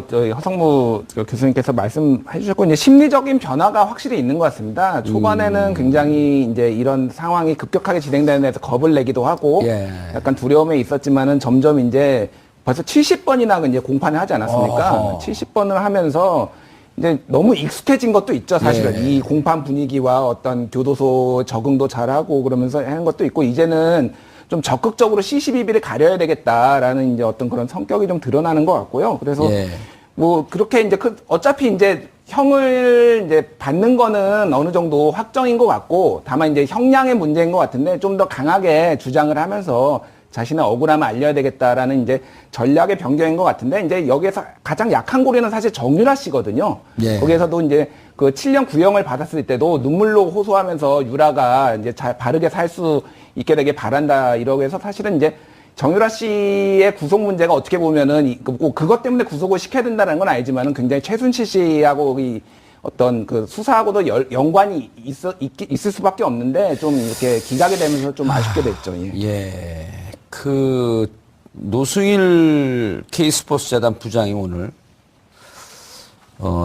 저희 허성무 교수님께서 말씀해 주셨고, 이제 심리적인 변화가 확실히 있는 것 같습니다. 초반에는 굉장히 이제 이런 상황이 급격하게 진행되는 데서 겁을 내기도 하고, 예. 약간 두려움에 있었지만은 점점 이제 벌써 70번이나 이제 공판을 하지 않았습니까? 어허. 70번을 하면서 이제 너무 익숙해진 것도 있죠, 사실은. 예. 이 공판 분위기와 어떤 교도소 적응도 잘하고 그러면서 하는 것도 있고, 이제는 좀 적극적으로 시시비비를 가려야 되겠다라는 이제 어떤 그런 성격이 좀 드러나는 것 같고요. 그래서 예. 뭐 그렇게 이제 어차피 이제 형을 이제 받는 거는 어느 정도 확정인 것 같고, 다만 이제 형량의 문제인 것 같은데 좀 더 강하게 주장을 하면서 자신의 억울함을 알려야 되겠다라는 이제 전략의 변경인 것 같은데, 이제 여기에서 가장 약한 고리는 사실 정유라 씨거든요. 예. 거기에서도 이제 그 7년 구형을 받았을 때도 눈물로 호소하면서 유라가 이제 잘 바르게 살 수 있게 되길 바란다 이러고 해서 사실은 이제 정유라 씨의 구속 문제가 어떻게 보면은 꼭 그것 때문에 구속을 시켜야 된다는 건 알지만은 굉장히 최순실 씨하고 이 어떤 그 수사하고도 연관이 있을 수밖에 없는데 좀 이렇게 기각이 되면서 좀 아쉽게 됐죠. 예. 예. 그 노승일 K스포츠 재단 부장이 오늘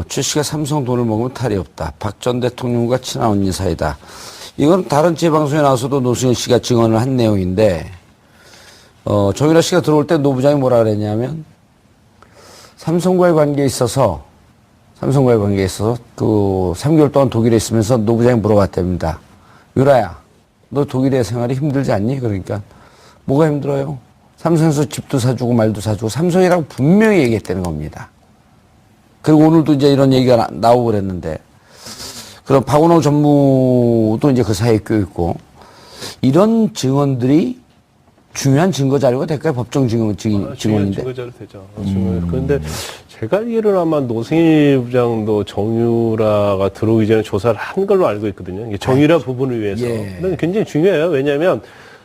최 씨가 삼성 돈을 먹으면 탈이 없다. 박 전 대통령과 친한 언니 사이다. 이건 다른 재방송에 나와서도 노승일 씨가 증언을 한 내용인데 정유라 씨가 들어올 때 노 부장이 뭐라 그랬냐면 삼성과의 관계에 있어서 그 3개월 동안 독일에 있으면서 노 부장이 물어봤답니다. 유라야, 너 독일의 생활이 힘들지 않니? 그러니까 뭐가 힘들어요? 삼성에서 집도 사주고 말도 사주고 삼성이라고 분명히 얘기했다는 겁니다. 그리고 오늘도 이제 이런 얘기가 나오고 그랬는데 그럼 박원호 전무도 이제 그 사이에 껴있고 이런 증언들이 중요한 증거 자료가 될까요? 법정 증언인데. 증거 자료 되죠. 그런데 제가 알기로는 아마 노승일 부장도 정유라가 들어오기 전에 조사를 한 걸로 알고 있거든요. 이게 정유라 부분을 위해서. 예. 근데 굉장히 중요해요. 왜냐하면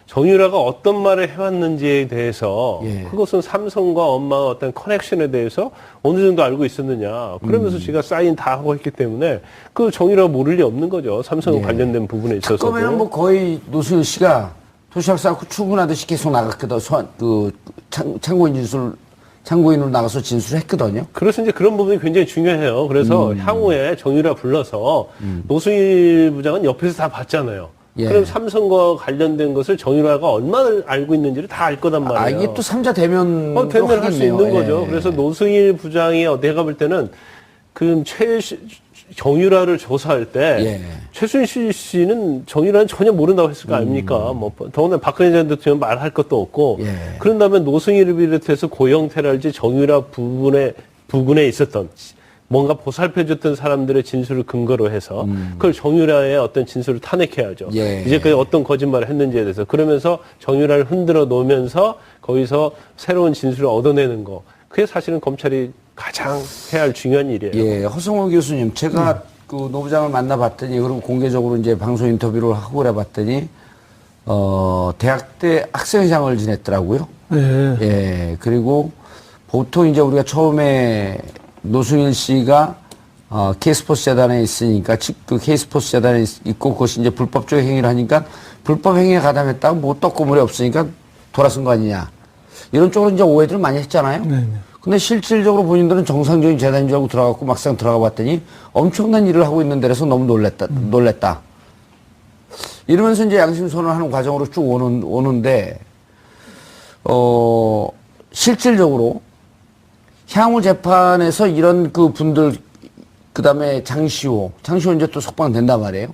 정유라가 어떤 말을 해왔는지에 대해서 예. 그것은 삼성과 엄마의 어떤 커넥션에 대해서 어느 정도 알고 있었느냐. 그러면서 제가 사인 다 하고 했기 때문에 그 정유라가 모를 리 없는 거죠. 삼성과 관련된 부분에 있어서도. 특검에는 뭐 거의 노승일 씨가 도시락 싸고 출근하듯이 계속 나갔거든. 참고인으로 나가서 진술했거든요. 그래서 이제 그런 부분이 굉장히 중요해요. 그래서 향후에 정유라 불러서 노승일 부장은 옆에서 다 봤잖아요. 예. 그럼 삼성과 관련된 것을 정유라가 얼마나 알고 있는지를 다 알 거단 말이에요. 이게 또 3자 대면 대면할 수 있는 거죠. 예. 그래서 노승일 부장이 내가 볼 때는 그 정유라를 조사할 때 예. 최순실 씨는 정유라는 전혀 모른다고 했을 거 아닙니까? 뭐 더군다나 박근혜 전 대통령 말할 것도 없고 예. 그런 다음에 노승일을 비롯해서 고영태랄지 정유라 부근에 있었던 뭔가 보살펴줬던 사람들의 진술을 근거로 해서 그걸 정유라의 어떤 진술을 탄핵해야죠. 예. 이제 그 어떤 거짓말을 했는지에 대해서 그러면서 정유라를 흔들어 놓으면서 거기서 새로운 진술을 얻어내는 거. 그게 사실은 검찰이 가장 해야 할 중요한 일이에요. 예, 허성호 교수님, 제가 그 노 부장을 만나봤더니, 그리고 공개적으로 이제 방송 인터뷰를 하고 그래 봤더니, 대학 때 학생회장을 지냈더라고요. 예. 예, 그리고 보통 이제 우리가 처음에 노승일 씨가, K스포츠 재단에 있으니까, 그 K스포츠 재단에 있고, 그것이 이제 불법적 행위를 하니까, 불법 행위에 가담했다고 뭐 떡고물이 없으니까 돌아선 거 아니냐. 이런 쪽으로 이제 오해들을 많이 했잖아요. 네네. 근데 실질적으로 본인들은 정상적인 재단인 줄 알고 들어갔고 막상 들어가 봤더니 엄청난 일을 하고 있는 데라서 너무 놀랬다. 이러면서 이제 양심선언을 하는 과정으로 쭉 오는데, 실질적으로 향후 재판에서 이런 그 분들, 그 다음에 장시호 이제 또 석방된단 말이에요.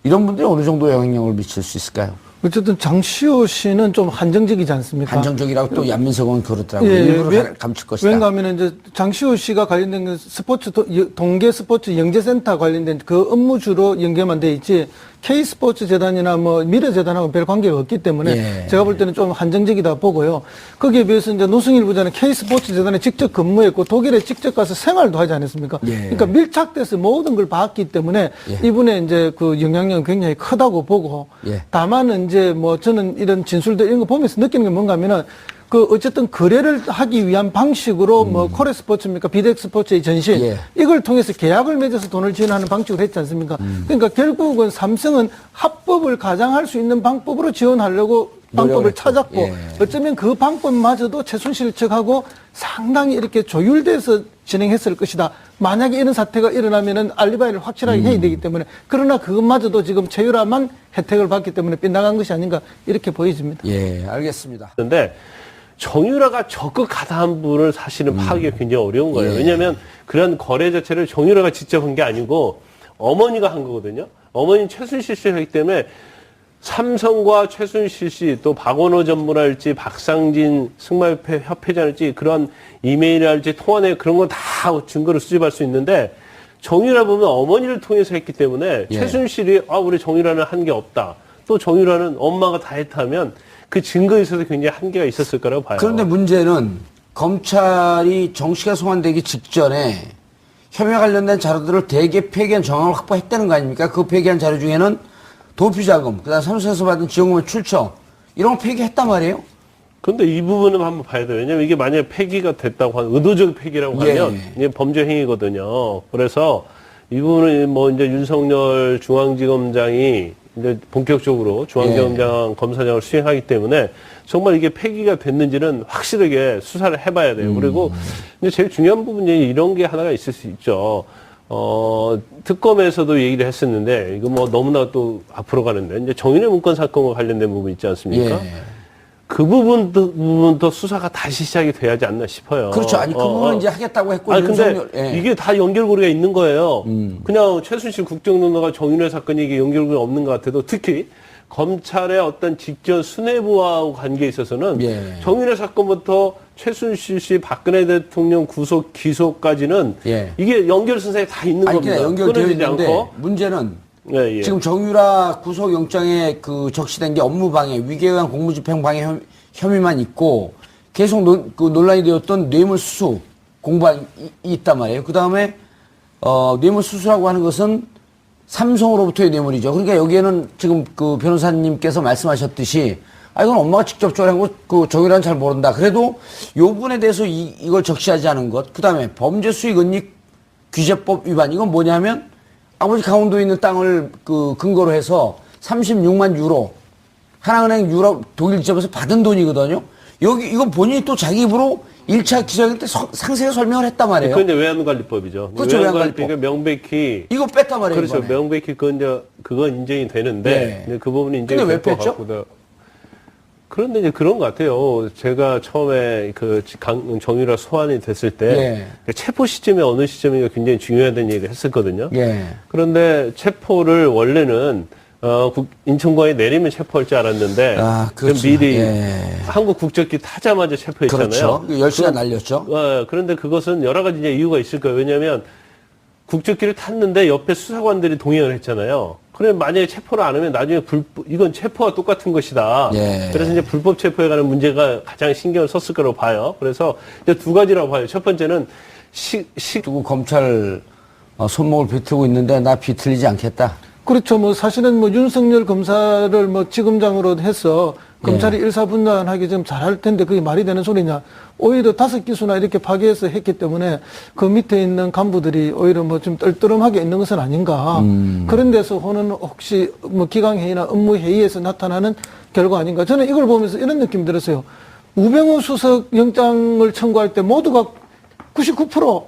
이런 분들이 어느 정도 영향력을 미칠 수 있을까요? 어쨌든 장시호 씨는 좀 한정적이지 않습니까? 한정적이라고 또 양민석은 그렇더라고요. 예, 일부러 감출 것이다. 왜냐하면 이제 장시호 씨가 관련된 그 스포츠 동계 스포츠 영재센터 관련된 그 업무주로 연계만 돼 있지 K스포츠 재단이나 뭐 미래재단하고 별 관계가 없기 때문에 예. 제가 볼 때는 좀 한정적이다 보고요. 거기에 비해서 이제 노승일 부장은 K스포츠 재단에 직접 근무했고 독일에 직접 가서 생활도 하지 않았습니까? 예. 그러니까 밀착돼서 모든 걸 봤기 때문에 예. 이분의 이제 그 영향력은 굉장히 크다고 보고 예. 다만 이제 뭐 저는 이런 진술들 이런 거 보면서 느끼는 게 뭔가 하면은 그 어쨌든 거래를 하기 위한 방식으로 뭐 코레스포츠입니까 비덱스포츠의 전신 예. 이걸 통해서 계약을 맺어서 돈을 지원하는 방식으로 했지 않습니까? 그러니까 결국은 삼성은 합법을 가장할 수 있는 방법으로 지원하려고 방법을 노력을 찾았고 예. 어쩌면 그 방법마저도 최순실 측하고 상당히 이렇게 조율돼서 진행했을 것이다. 만약에 이런 사태가 일어나면은 알리바이를 확실하게 해야 되기 때문에 그러나 그것마저도 지금 최유라만 혜택을 받기 때문에 빗나간 것이 아닌가 이렇게 보여집니다. 예, 알겠습니다. 그런데 정유라가 적극 가담한 분을 사실은 파악하기가 굉장히 어려운 거예요. 예. 왜냐하면 그런 거래 자체를 정유라가 직접 한 게 아니고 어머니가 한 거거든요. 어머니는 최순실 씨가 하기 때문에 삼성과 최순실 씨 또 박원호 전무랄지 박상진 승마협회장일지 그런 이메일이랄지 통화내 그런 건 다 증거를 수집할 수 있는데 정유라 보면 어머니를 통해서 했기 때문에 예. 최순실이 우리 정유라는 한 게 없다. 또 정유라는 엄마가 다 했다면 그 증거에 있어서 굉장히 한계가 있었을 거라고 봐요. 그런데 문제는 검찰이 정 씨가 소환되기 직전에 혐의와 관련된 자료들을 대개 폐기한 정황을 확보했다는 거 아닙니까? 그 폐기한 자료 중에는 도피자금, 그다음 사무소에서 받은 지원금의 출처 이런 거 폐기했단 말이에요. 근데 이 부분은 한번 봐야 돼요. 왜냐면 이게 만약에 폐기가 됐다고 하면 의도적 폐기라고 하면 이게 범죄 행위거든요. 그래서 이 부분은 뭐 이제 윤석열 중앙지검장이 이제 본격적으로 중앙지검장 검사장을 수행하기 때문에 정말 이게 폐기가 됐는지는 확실하게 수사를 해봐야 돼요. 그리고 이제 제일 중요한 부분이 이런 게 하나가 있을 수 있죠. 특검에서도 얘기를 했었는데 이거 뭐 너무나 또 앞으로 가는데 이제 정인의 문건 사건과 관련된 부분 있지 않습니까? 그 부분도 수사가 다시 시작이 돼야지 않나 싶어요. 그렇죠. 아니, 그 부분은 이제 하겠다고 했고. 아니, 근데 윤석열, 이게 다 연결고리가 있는 거예요. 그냥 최순실 국정농단과 정윤회 사건이 이게 연결고리가 없는 것 같아도 특히 검찰의 어떤 직전 수뇌부와 관계에 있어서는 정윤회 사건부터 최순실 씨 박근혜 대통령 구속 기소까지는 이게 연결선상에 다 있는 겁니다. 연결되어 있는데 문제는 지금 정유라 구속영장에 그 적시된 게 업무방해, 위계에 의한 공무집행방해 혐의만 있고 계속 논란이 되었던 뇌물수수 공방이 있단 말이에요. 그 다음에 뇌물수수라고 하는 것은 삼성으로부터의 뇌물이죠. 그러니까 여기에는 지금 그 변호사님께서 말씀하셨듯이 이건 엄마가 직접적으로 한 거 그 정유라는 잘 모른다. 그래도 요 부분에 대해서 이걸 적시하지 않은 것. 그 다음에 범죄수익은닉 규제법 위반. 이건 뭐냐면 아버지 강원도에 있는 땅을 그 근거로 해서 36만 유로 하나은행 유럽 독일 지점에서 받은 돈이거든요. 이건 본인이 또 자기 입으로 1차 기자회견 때 상세히 설명을 했단 말이에요. 그건 이제 외환관리법이죠. 그렇죠. 외환관리법이 명백히 이거 뺐단 말이에요. 그렇죠. 이번에. 명백히 그건 인정이 되는데 그 부분이 인정이 근데 왜 될 것 뺐죠? 같고요. 그런데 이제 그런 것 같아요. 제가 처음에 그 정유라 소환이 됐을 때 체포 시점이 어느 시점인가 굉장히 중요하다는 얘기를 했었거든요. 그런데 체포를 원래는 인천공항에 내리면 체포할 줄 알았는데 그렇죠. 미리 한국 국적기 타자마자 체포했잖아요. 그렇죠. 10시간 날렸죠. 그런데 그것은 여러 가지 이제 이유가 있을 거예요. 왜냐하면 국적기를 탔는데 옆에 수사관들이 동행을 했잖아요. 그러면 만약에 체포를 안 하면 나중에 이건 체포와 똑같은 것이다. 그래서 이제 불법 체포에 관한 문제가 가장 신경을 썼을 거라고 봐요. 그래서 이제 두 가지라고 봐요. 첫 번째는 두고 검찰 손목을 비틀고 있는데 나 비틀리지 않겠다. 그렇죠. 뭐 사실은 뭐 윤석열 검사를 뭐 지검장으로 해서 검찰이 일사분란하게 좀 잘할 텐데 그게 말이 되는 소리냐. 오히려 5기수나 이렇게 파기해서 했기 때문에 그 밑에 있는 간부들이 오히려 뭐 좀 떨떠름하게 있는 것은 아닌가. 그런 데서 호는 혹시 뭐 기강회의나 업무회의에서 나타나는 결과 아닌가. 저는 이걸 보면서 이런 느낌이 들었어요. 우병우 수석 영장을 청구할 때 모두가 99%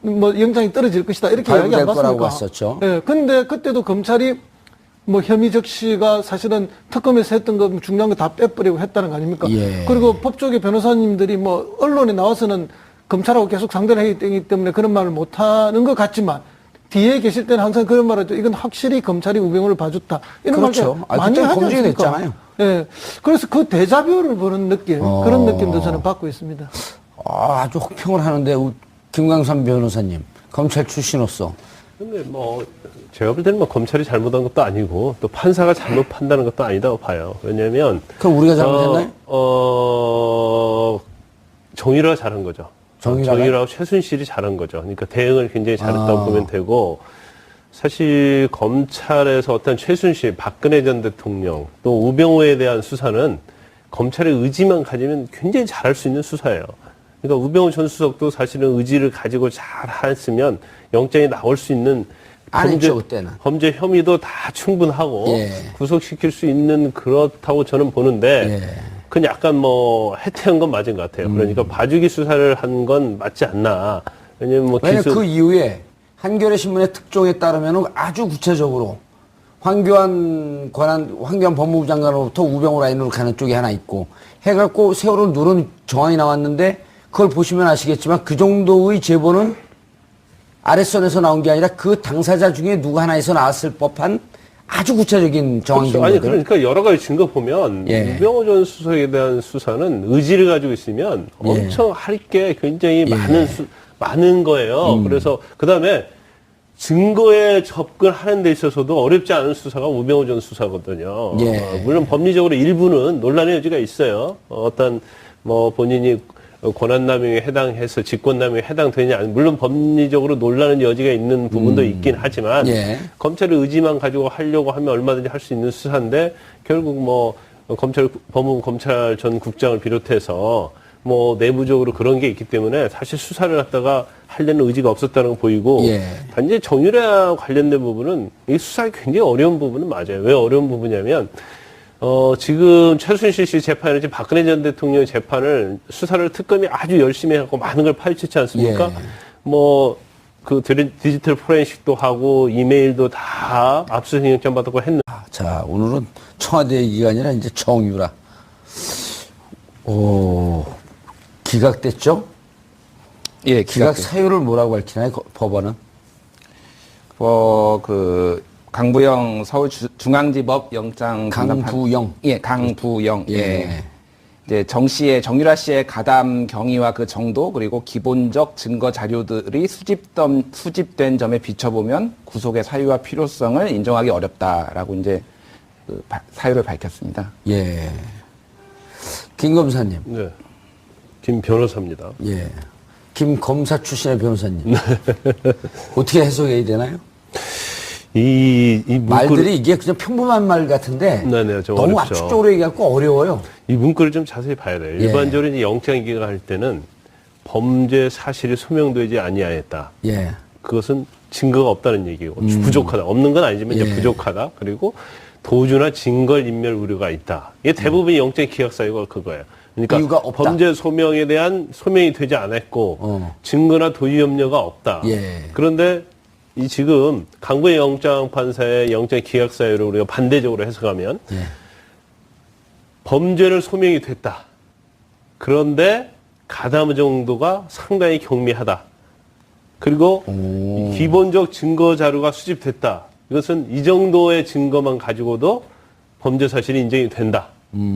뭐 영장이 떨어질 것이다 이렇게 이야기 안 봤습니까? 봤었죠. 근데 그때도 검찰이 뭐 혐의 적시가 사실은 특검에서 했던 거 중요한 거 다 빼버리고 했다는 거 아닙니까? 그리고 법조계 변호사님들이 뭐 언론에 나와서는 검찰하고 계속 상대를 하기 때문에 그런 말을 못 하는 것 같지만 뒤에 계실 때는 항상 그런 말을 하죠. 이건 확실히 검찰이 우병우를 봐줬다. 이런 그렇죠. 말들 많이 하지 검증이 않습니까? 됐잖아요. 그래서 그 데자뷰를 보는 느낌, 그런 느낌도 저는 받고 있습니다. 아주 혹평을 하는데 김광삼 변호사님 검찰 출신으로서 근데 뭐 제가 볼 때는 뭐 검찰이 잘못한 것도 아니고 또 판사가 잘못 판단한 것도 아니다고 봐요. 왜냐하면 그럼 우리가 잘못했나요? 정유라가 잘한 거죠. 정유라하고 최순실이 잘한 거죠. 그러니까 대응을 굉장히 잘했다고 보면 되고 사실 검찰에서 어떤 최순실, 박근혜 전 대통령 또 우병우에 대한 수사는 검찰의 의지만 가지면 굉장히 잘할 수 있는 수사예요. 그러니까 우병우 전 수석도 사실은 의지를 가지고 잘 했으면 영장이 나올 수 있는 범죄 혐의도 다 충분하고 구속시킬 수 있는 그렇다고 저는 보는데 그건 약간 뭐 해태한 건 맞은 것 같아요. 그러니까 봐주기 수사를 한 건 맞지 않나. 왜냐면 그 이후에 한겨레 신문의 특종에 따르면 아주 구체적으로 황교안 법무부 장관으로부터 우병우 라인으로 가는 쪽이 하나 있고 해갖고 세월을 누른 정황이 나왔는데 그걸 보시면 아시겠지만 그 정도의 제보는 아랫선에서 나온 게 아니라 그 당사자 중에 누구 하나에서 나왔을 법한 아주 구체적인 정황들. 아니 그러니까 여러 가지 증거 보면 우병우 전 수석에 대한 수사는 의지를 가지고 있으면 엄청 할 게 굉장히 많은 거예요. 그래서 그다음에 증거에 접근하는 데 있어서도 어렵지 않은 수사가 우병우 전 수사거든요. 예. 물론 법리적으로 일부는 논란의 여지가 있어요. 어떤 뭐 본인이 권한남용에 해당해서 직권남용에 해당되냐, 물론 법리적으로 논란의 여지가 있는 부분도 있긴 하지만 예. 검찰의 의지만 가지고 하려고 하면 얼마든지 할 수 있는 수사인데 결국 뭐 법무부 검찰 전 국장을 비롯해서 뭐 내부적으로 그런 게 있기 때문에 사실 수사를 갖다가 하려는 의지가 없었다는 거 보이고 예. 단지 정유라 관련된 부분은 이 수사가 굉장히 어려운 부분은 맞아요. 왜 어려운 부분이냐면 지금 최순실 씨 재판이지 박근혜 전 대통령의 재판을 수사를 특검이 아주 열심히 하고 많은 걸 파헤쳤지 않습니까? 예. 뭐 그 디지털 포렌식도 하고 이메일도 다 압수수색 영장 받았고 했는데 자, 오늘은 청와대 얘기가 아니라 이제 정유라. 오, 기각됐죠? 예, 기각 사유를 뭐라고 밝히나요, 법원은? 그 강부영 서울중앙지법 영장 강부영. 예, 강부영. 예. 예. 이제 정유라 씨의 가담 경위와 그 정도 그리고 기본적 증거 자료들이 수집된 점에 비춰보면 구속의 사유와 필요성을 인정하기 어렵다라고 이제 그 사유를 밝혔습니다. 예. 김 검사님. 네. 김 변호사입니다. 예. 김 검사 출신의 변호사님. 어떻게 해석해야 되나요? 이 문구를, 말들이 이게 그냥 평범한 말 같은데 네네, 좀 너무 어렵죠. 압축적으로 얘기하고 어려워요. 이 문구를 좀 자세히 봐야 돼요. 예. 일반적으로 이제 영장 기각할 때는 범죄 사실이 소명되지 아니하였다. 예. 그것은 증거가 없다는 얘기고 부족하다. 없는 건 아니지만 이제 예. 부족하다. 그리고 도주나 증거를 인멸 우려가 있다. 이게 대부분의 영장 기각 사유가 그거예요. 그러니까 이유가 없다. 범죄 소명에 대한 소명이 되지 않았고 증거나 도주 염려가 없다. 예. 그런데 이 지금 강부의 영장 판사의 영장 기각 사유를 우리가 반대적으로 해석하면 예. 범죄를 소명이 됐다. 그런데 가담 정도가 상당히 경미하다. 그리고 이 기본적 증거 자료가 수집됐다. 이것은 이 정도의 증거만 가지고도 범죄 사실이 인정이 된다.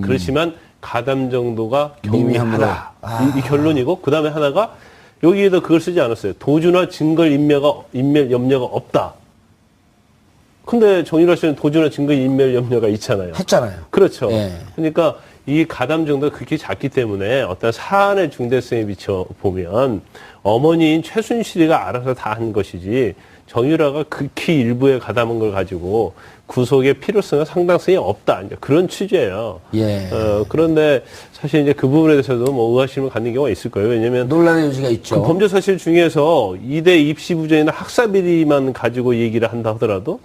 그렇지만 가담 정도가 경미하다. 이 결론이고 그 다음에 하나가 여기에도 그걸 쓰지 않았어요. 도주나 증거 인멸 염려가 없다. 근데 정유라 씨는 도주나 증거 인멸 염려가 있잖아요. 했잖아요. 그렇죠. 예. 그러니까 이 가담 정도가 그렇게 작기 때문에 어떤 사안의 중대성에 비춰 보면 어머니인 최순실이가 알아서 다 한 것이지 정유라가 극히 일부의 가담한 걸 가지고 구속의 필요성과 상당성이 없다. 이제 그런 취지예요. 예. 그런데 사실 이제 그 부분에 대해서도 뭐 의아심을 갖는 경우가 있을 거예요. 왜냐면 논란의 여지가 있죠. 그 범죄 사실 중에서 이대 입시 부정이나 학사 비리만 가지고 얘기를 한다 하더라도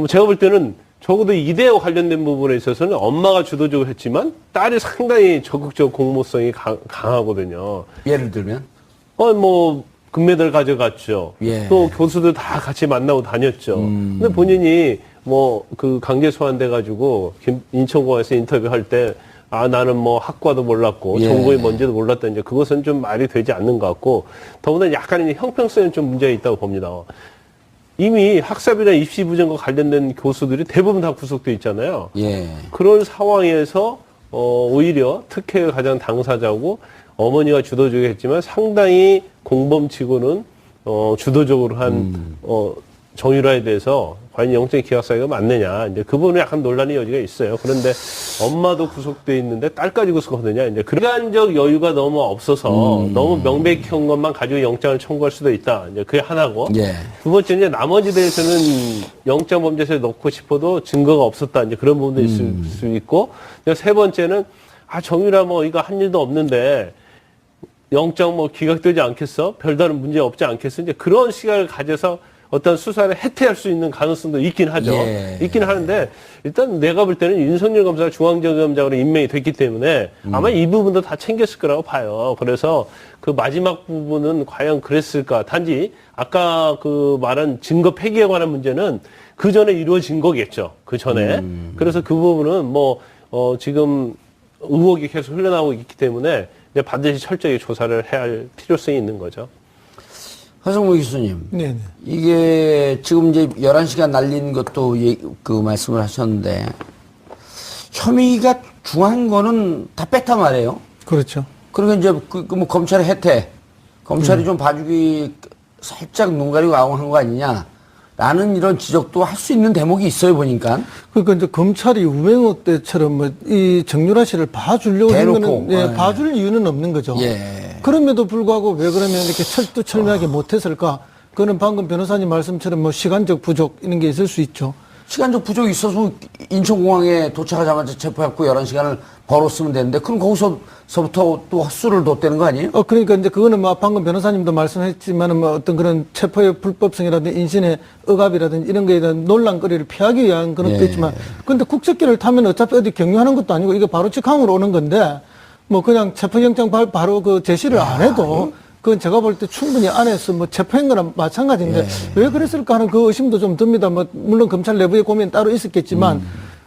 제가 볼 때는 적어도 이대와 관련된 부분에 있어서는 엄마가 주도적으로 했지만 딸이 상당히 적극적 공모성이 강하거든요. 예를 들면 뭐 금메달 가져갔죠. 예. 또 교수들 다 같이 만나고 다녔죠. 근데 본인이 뭐 그 강제 소환돼 가지고 인천공항에서 인터뷰할 때 나는 뭐 학과도 몰랐고 예. 전공이 뭔지도 몰랐다. 이제 그것은 좀 말이 되지 않는 것 같고 더구나 약간 이제 형평성에 좀 문제가 있다고 봅니다. 이미 학사비나 입시 부정과 관련된 교수들이 대부분 다 구속돼 있잖아요. 예. 그런 상황에서 오히려 특혜의 가장 당사자고 어머니가 주도적으로 했지만 상당히 공범치고는 주도적으로 한 정유라에 대해서 과연 영장 기각 사유가 맞느냐 이제 그 부분에 약간 논란의 여지가 있어요. 그런데 엄마도 구속돼 있는데 딸까지 구속하느냐 이제 그간적 여유가 너무 없어서 너무 명백한 것만 가지고 영장을 청구할 수도 있다. 이제 그게 하나고 예. 두 번째는 이제 나머지 대해서는 영장 범죄서에 넣고 싶어도 증거가 없었다. 이제 그런 부분도 있을 수 있고 세 번째는 정유라 뭐 이거 한 일도 없는데 영장 뭐 기각되지 않겠어? 별다른 문제 없지 않겠어? 이제 그런 시각을 가져서 어떤 수사를 해태할 수 있는 가능성도 있긴 하죠. 예. 있긴 하는데 일단 내가 볼 때는 윤석열 검사가 중앙지검장으로 임명이 됐기 때문에 아마 이 부분도 다 챙겼을 거라고 봐요. 그래서 그 마지막 부분은 과연 그랬을까? 단지 아까 그 말한 증거 폐기에 관한 문제는 그 전에 이루어진 거겠죠. 그 전에. 그래서 그 부분은 뭐 지금 의혹이 계속 흘러나오고 있기 때문에 이제 반드시 철저히 조사를 해야 할 필요성이 있는 거죠. 하성무 교수님. 네네. 이게 지금 이제 11시간 날린 것도 그 말씀을 하셨는데 혐의가 중한 거는 다 뺐단 말이에요. 그렇죠. 그러니까 이제 뭐 검찰의 혜택, 검찰이 좀 봐주기 살짝 눈 가리고 아웅한 거 아니냐. 라는 이런 지적도 할 수 있는 대목이 있어요, 보니까. 그러니까 이제 검찰이 우병우 때처럼 뭐 이 정유라 씨를 봐주려고 한 대놓고. 거는 예, 봐줄 이유는 없는 거죠. 예. 그럼에도 불구하고 왜 그러면 이렇게 철두철미하게 못했을까? 그거는 방금 변호사님 말씀처럼 뭐 시간적 부족 이런 게 있을 수 있죠. 시간적 부족이 있어서 인천공항에 도착하자마자 체포했고 11시간을 벌었으면 되는데, 그럼 거기서부터 또 헛수를 뒀다는 거 아니에요? 그러니까 이제 그거는 뭐 방금 변호사님도 말씀했지만은 뭐 어떤 그런 체포의 불법성이라든지 인신의 억압이라든지 이런 거에 대한 논란거리를 피하기 위한 그런 것도 예. 있지만, 근데 국적기를 타면 어차피 어디 경유하는 것도 아니고 이게 바로 직항으로 오는 건데, 뭐 그냥 체포영장 바로 그 제시를 안 해도 그건 제가 볼 때 충분히 안에서 뭐 체포한 거랑 마찬가지인데 왜 그랬을까 하는 그 의심도 좀 듭니다. 뭐 물론 검찰 내부의 고민 따로 있었겠지만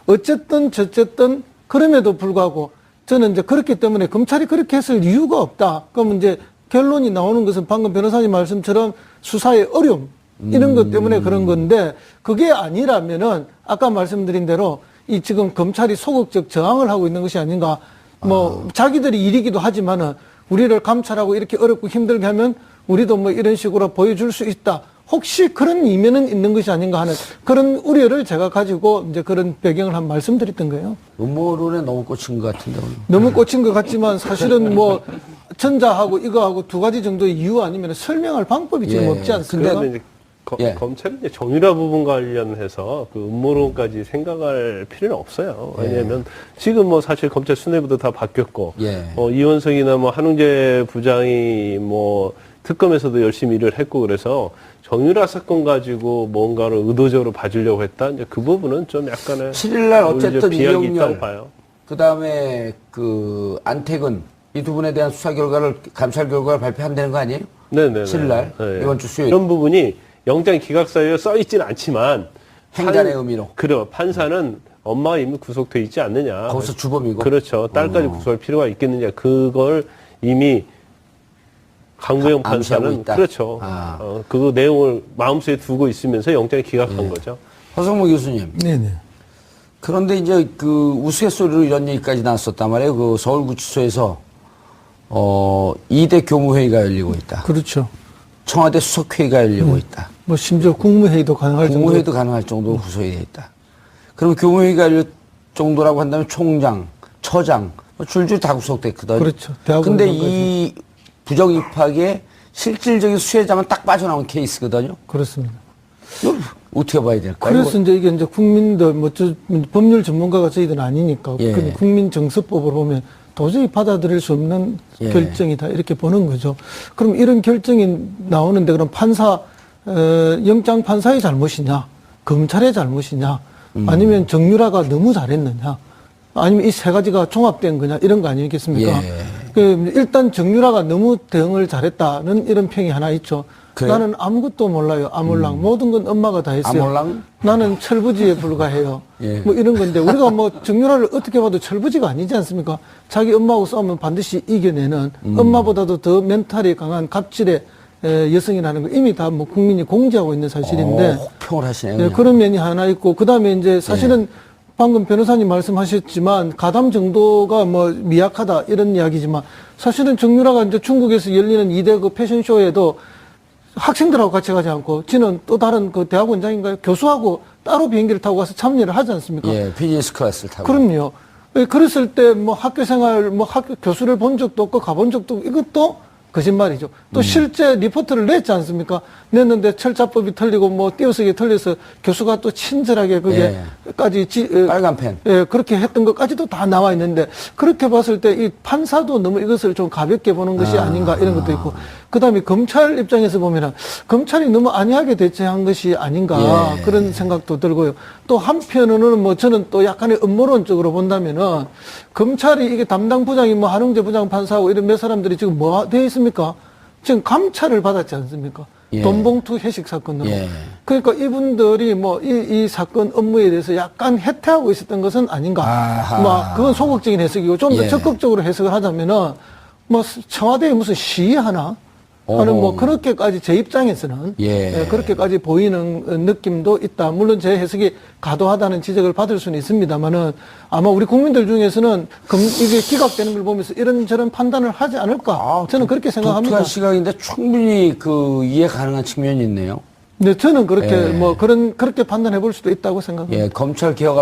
어쨌든 저쨌든 그럼에도 불구하고 저는 이제 그렇기 때문에 검찰이 그렇게 했을 이유가 없다. 그럼 이제 결론이 나오는 것은 방금 변호사님 말씀처럼 수사의 어려움 이런 것 때문에 그런 건데, 그게 아니라면은 아까 말씀드린 대로 이 지금 검찰이 소극적 저항을 하고 있는 것이 아닌가. 뭐 자기들이 일이기도 하지만은 우리를 감찰하고 이렇게 어렵고 힘들게 하면 우리도 뭐 이런 식으로 보여줄 수 있다. 혹시 그런 이면은 있는 것이 아닌가 하는 그런 우려를 제가 가지고 이제 그런 배경을 한 말씀드렸던 거예요. 음모론에 너무 꽂힌 것 같은데. 오늘. 너무 꽂힌 것 같지만 사실은 뭐 전자하고 이거하고 두 가지 정도의 이유 아니면 설명할 방법이 지금 예. 없지 않습니까? 그런데 이제 예. 검찰은 이제 정유라 부분 관련해서 그 음모론까지 생각할 필요는 없어요. 왜냐하면 지금 뭐 사실 검찰 수뇌부도 다 바뀌었고, 예. 이원석이나 뭐 한웅재 부장이 뭐 특검에서도 열심히 일을 했고, 그래서 정유라 사건 가지고 뭔가를 의도적으로 봐주려고 했다. 이제 그 부분은 좀 약간의 7일날 어쨌든 비약이 있다고 이영렬, 봐요. 그 다음에 그 안택은 이 두 분에 대한 수사 결과를, 감찰 결과를 발표한다는 거 아니에요? 네네. 7일날 이번 주 수요일. 이런 부분이 영장 기각 사유에 써 있지는 않지만 행간의 의미로. 그래요. 판사는 엄마가 이미 구속돼 있지 않느냐. 거기서 주범이고. 그렇죠. 딸까지 구속할 필요가 있겠느냐. 그걸 이미 강구영 암시하고 판사는 있다. 그렇죠. 아. 그 내용을 마음속에 두고 있으면서 영장을 기각한 거죠. 허성모 교수님. 네네. 그런데 이제 그 우스갯소리로 이런 얘기까지 나왔었단 말이에요. 그 서울구치소에서 2대 교무회의가 열리고 있다. 그렇죠. 청와대 수석회의가 열리고 있다. 뭐 심지어 국무회의도 가능할 정도. 국무회의도 가능할 정도로 구성이 되어 있다. 그럼 교무회의가 열릴 정도라고 한다면 총장, 처장, 뭐 줄줄이 다 구속됐거든. 그렇죠. 대학원 근데 장까지. 이 부정 입학에 실질적인 수혜자만 딱 빠져나온 케이스거든요. 그렇습니다. 이걸 어떻게 봐야 될까요? 그래서 이제 이게 이제 국민들 법률 전문가가 저희들은 아니니까 예. 그 국민정서법으로 보면 도저히 받아들일 수 없는 예. 결정이다 이렇게 보는 거죠. 그럼 이런 결정이 나오는데 그럼 영장 판사의 잘못이냐, 검찰의 잘못이냐, 아니면 정유라가 너무 잘했느냐, 아니면 이 세 가지가 종합된 거냐 이런 거 아니겠습니까? 예. 일단 정유라가 너무 대응을 잘했다는 이런 평이 하나 있죠. 그래요? 나는 아무것도 몰라요. 아몰랑. 모든 건 엄마가 다 했어요. 아몰랑? 나는 철부지에 불과해요. 예. 뭐 이런 건데 우리가 뭐 정유라를 어떻게 봐도 철부지가 아니지 않습니까? 자기 엄마하고 싸우면 반드시 이겨내는 엄마보다도 더 멘탈이 강한 갑질의 여성이라는 거 이미 다 뭐 국민이 공지하고 있는 사실인데 혹평을 하시네요. 네, 그냥. 그런 면이 하나 있고 그다음에 이제 사실은 방금 변호사님 말씀하셨지만 가담 정도가 뭐 미약하다 이런 이야기지만 사실은 정유라가 이제 중국에서 열리는 2대 그 패션쇼에도 학생들하고 같이 가지 않고 지는 또 다른 그 대학원장인가요? 교수하고 따로 비행기를 타고 가서 참여를 하지 않습니까? 예, 비즈니스 클래스를 타고. 그럼요. 그랬을 때 뭐 학교 생활, 뭐 학교 교수를 본 적도 없고 가본 적도 없고 이것도 거짓말이죠. 또 실제 리포트를 냈지 않습니까? 냈는데 철자법이 틀리고 뭐 띄어쓰기 틀려서 교수가 또 친절하게 그게까지 빨간 펜. 예, 그렇게 했던 것까지도 다 나와 있는데 그렇게 봤을 때 이 판사도 너무 이것을 좀 가볍게 보는 것이 아닌가 이런 것도 있고 그다음에 검찰 입장에서 보면은 검찰이 너무 안이하게 대처한 것이 아닌가 예. 그런 생각도 들고요. 또 한편으로는 뭐 저는 또 약간의 음모론적으로 본다면은 검찰이 이게 담당 부장이 뭐 한웅재 부장 판사하고 이런 몇 사람들이 지금 뭐 되어 있습니까? 지금 감찰을 받았지 않습니까? 예. 돈봉투 회식 사건으로. 예. 그러니까 이분들이 뭐 이 사건 업무에 대해서 약간 해태하고 있었던 것은 아닌가. 아하. 뭐 그건 소극적인 해석이고 좀 더 예. 적극적으로 해석을 하자면은 뭐 청와대에 무슨 시위 하나? 하는 뭐 어허. 그렇게까지 제 입장에서는 예. 그렇게까지 보이는 느낌도 있다. 물론 제 해석이 과도하다는 지적을 받을 수는 있습니다만은 아마 우리 국민들 중에서는 이게 기각되는 걸 보면서 이런저런 판단을 하지 않을까. 저는 그렇게 생각합니다. 독특한 시각인데 충분히 그 이해 가능한 측면이 있네요. 네, 저는 그렇게 예. 그렇게 판단해 볼 수도 있다고 생각합니다. 예, 검찰 개혁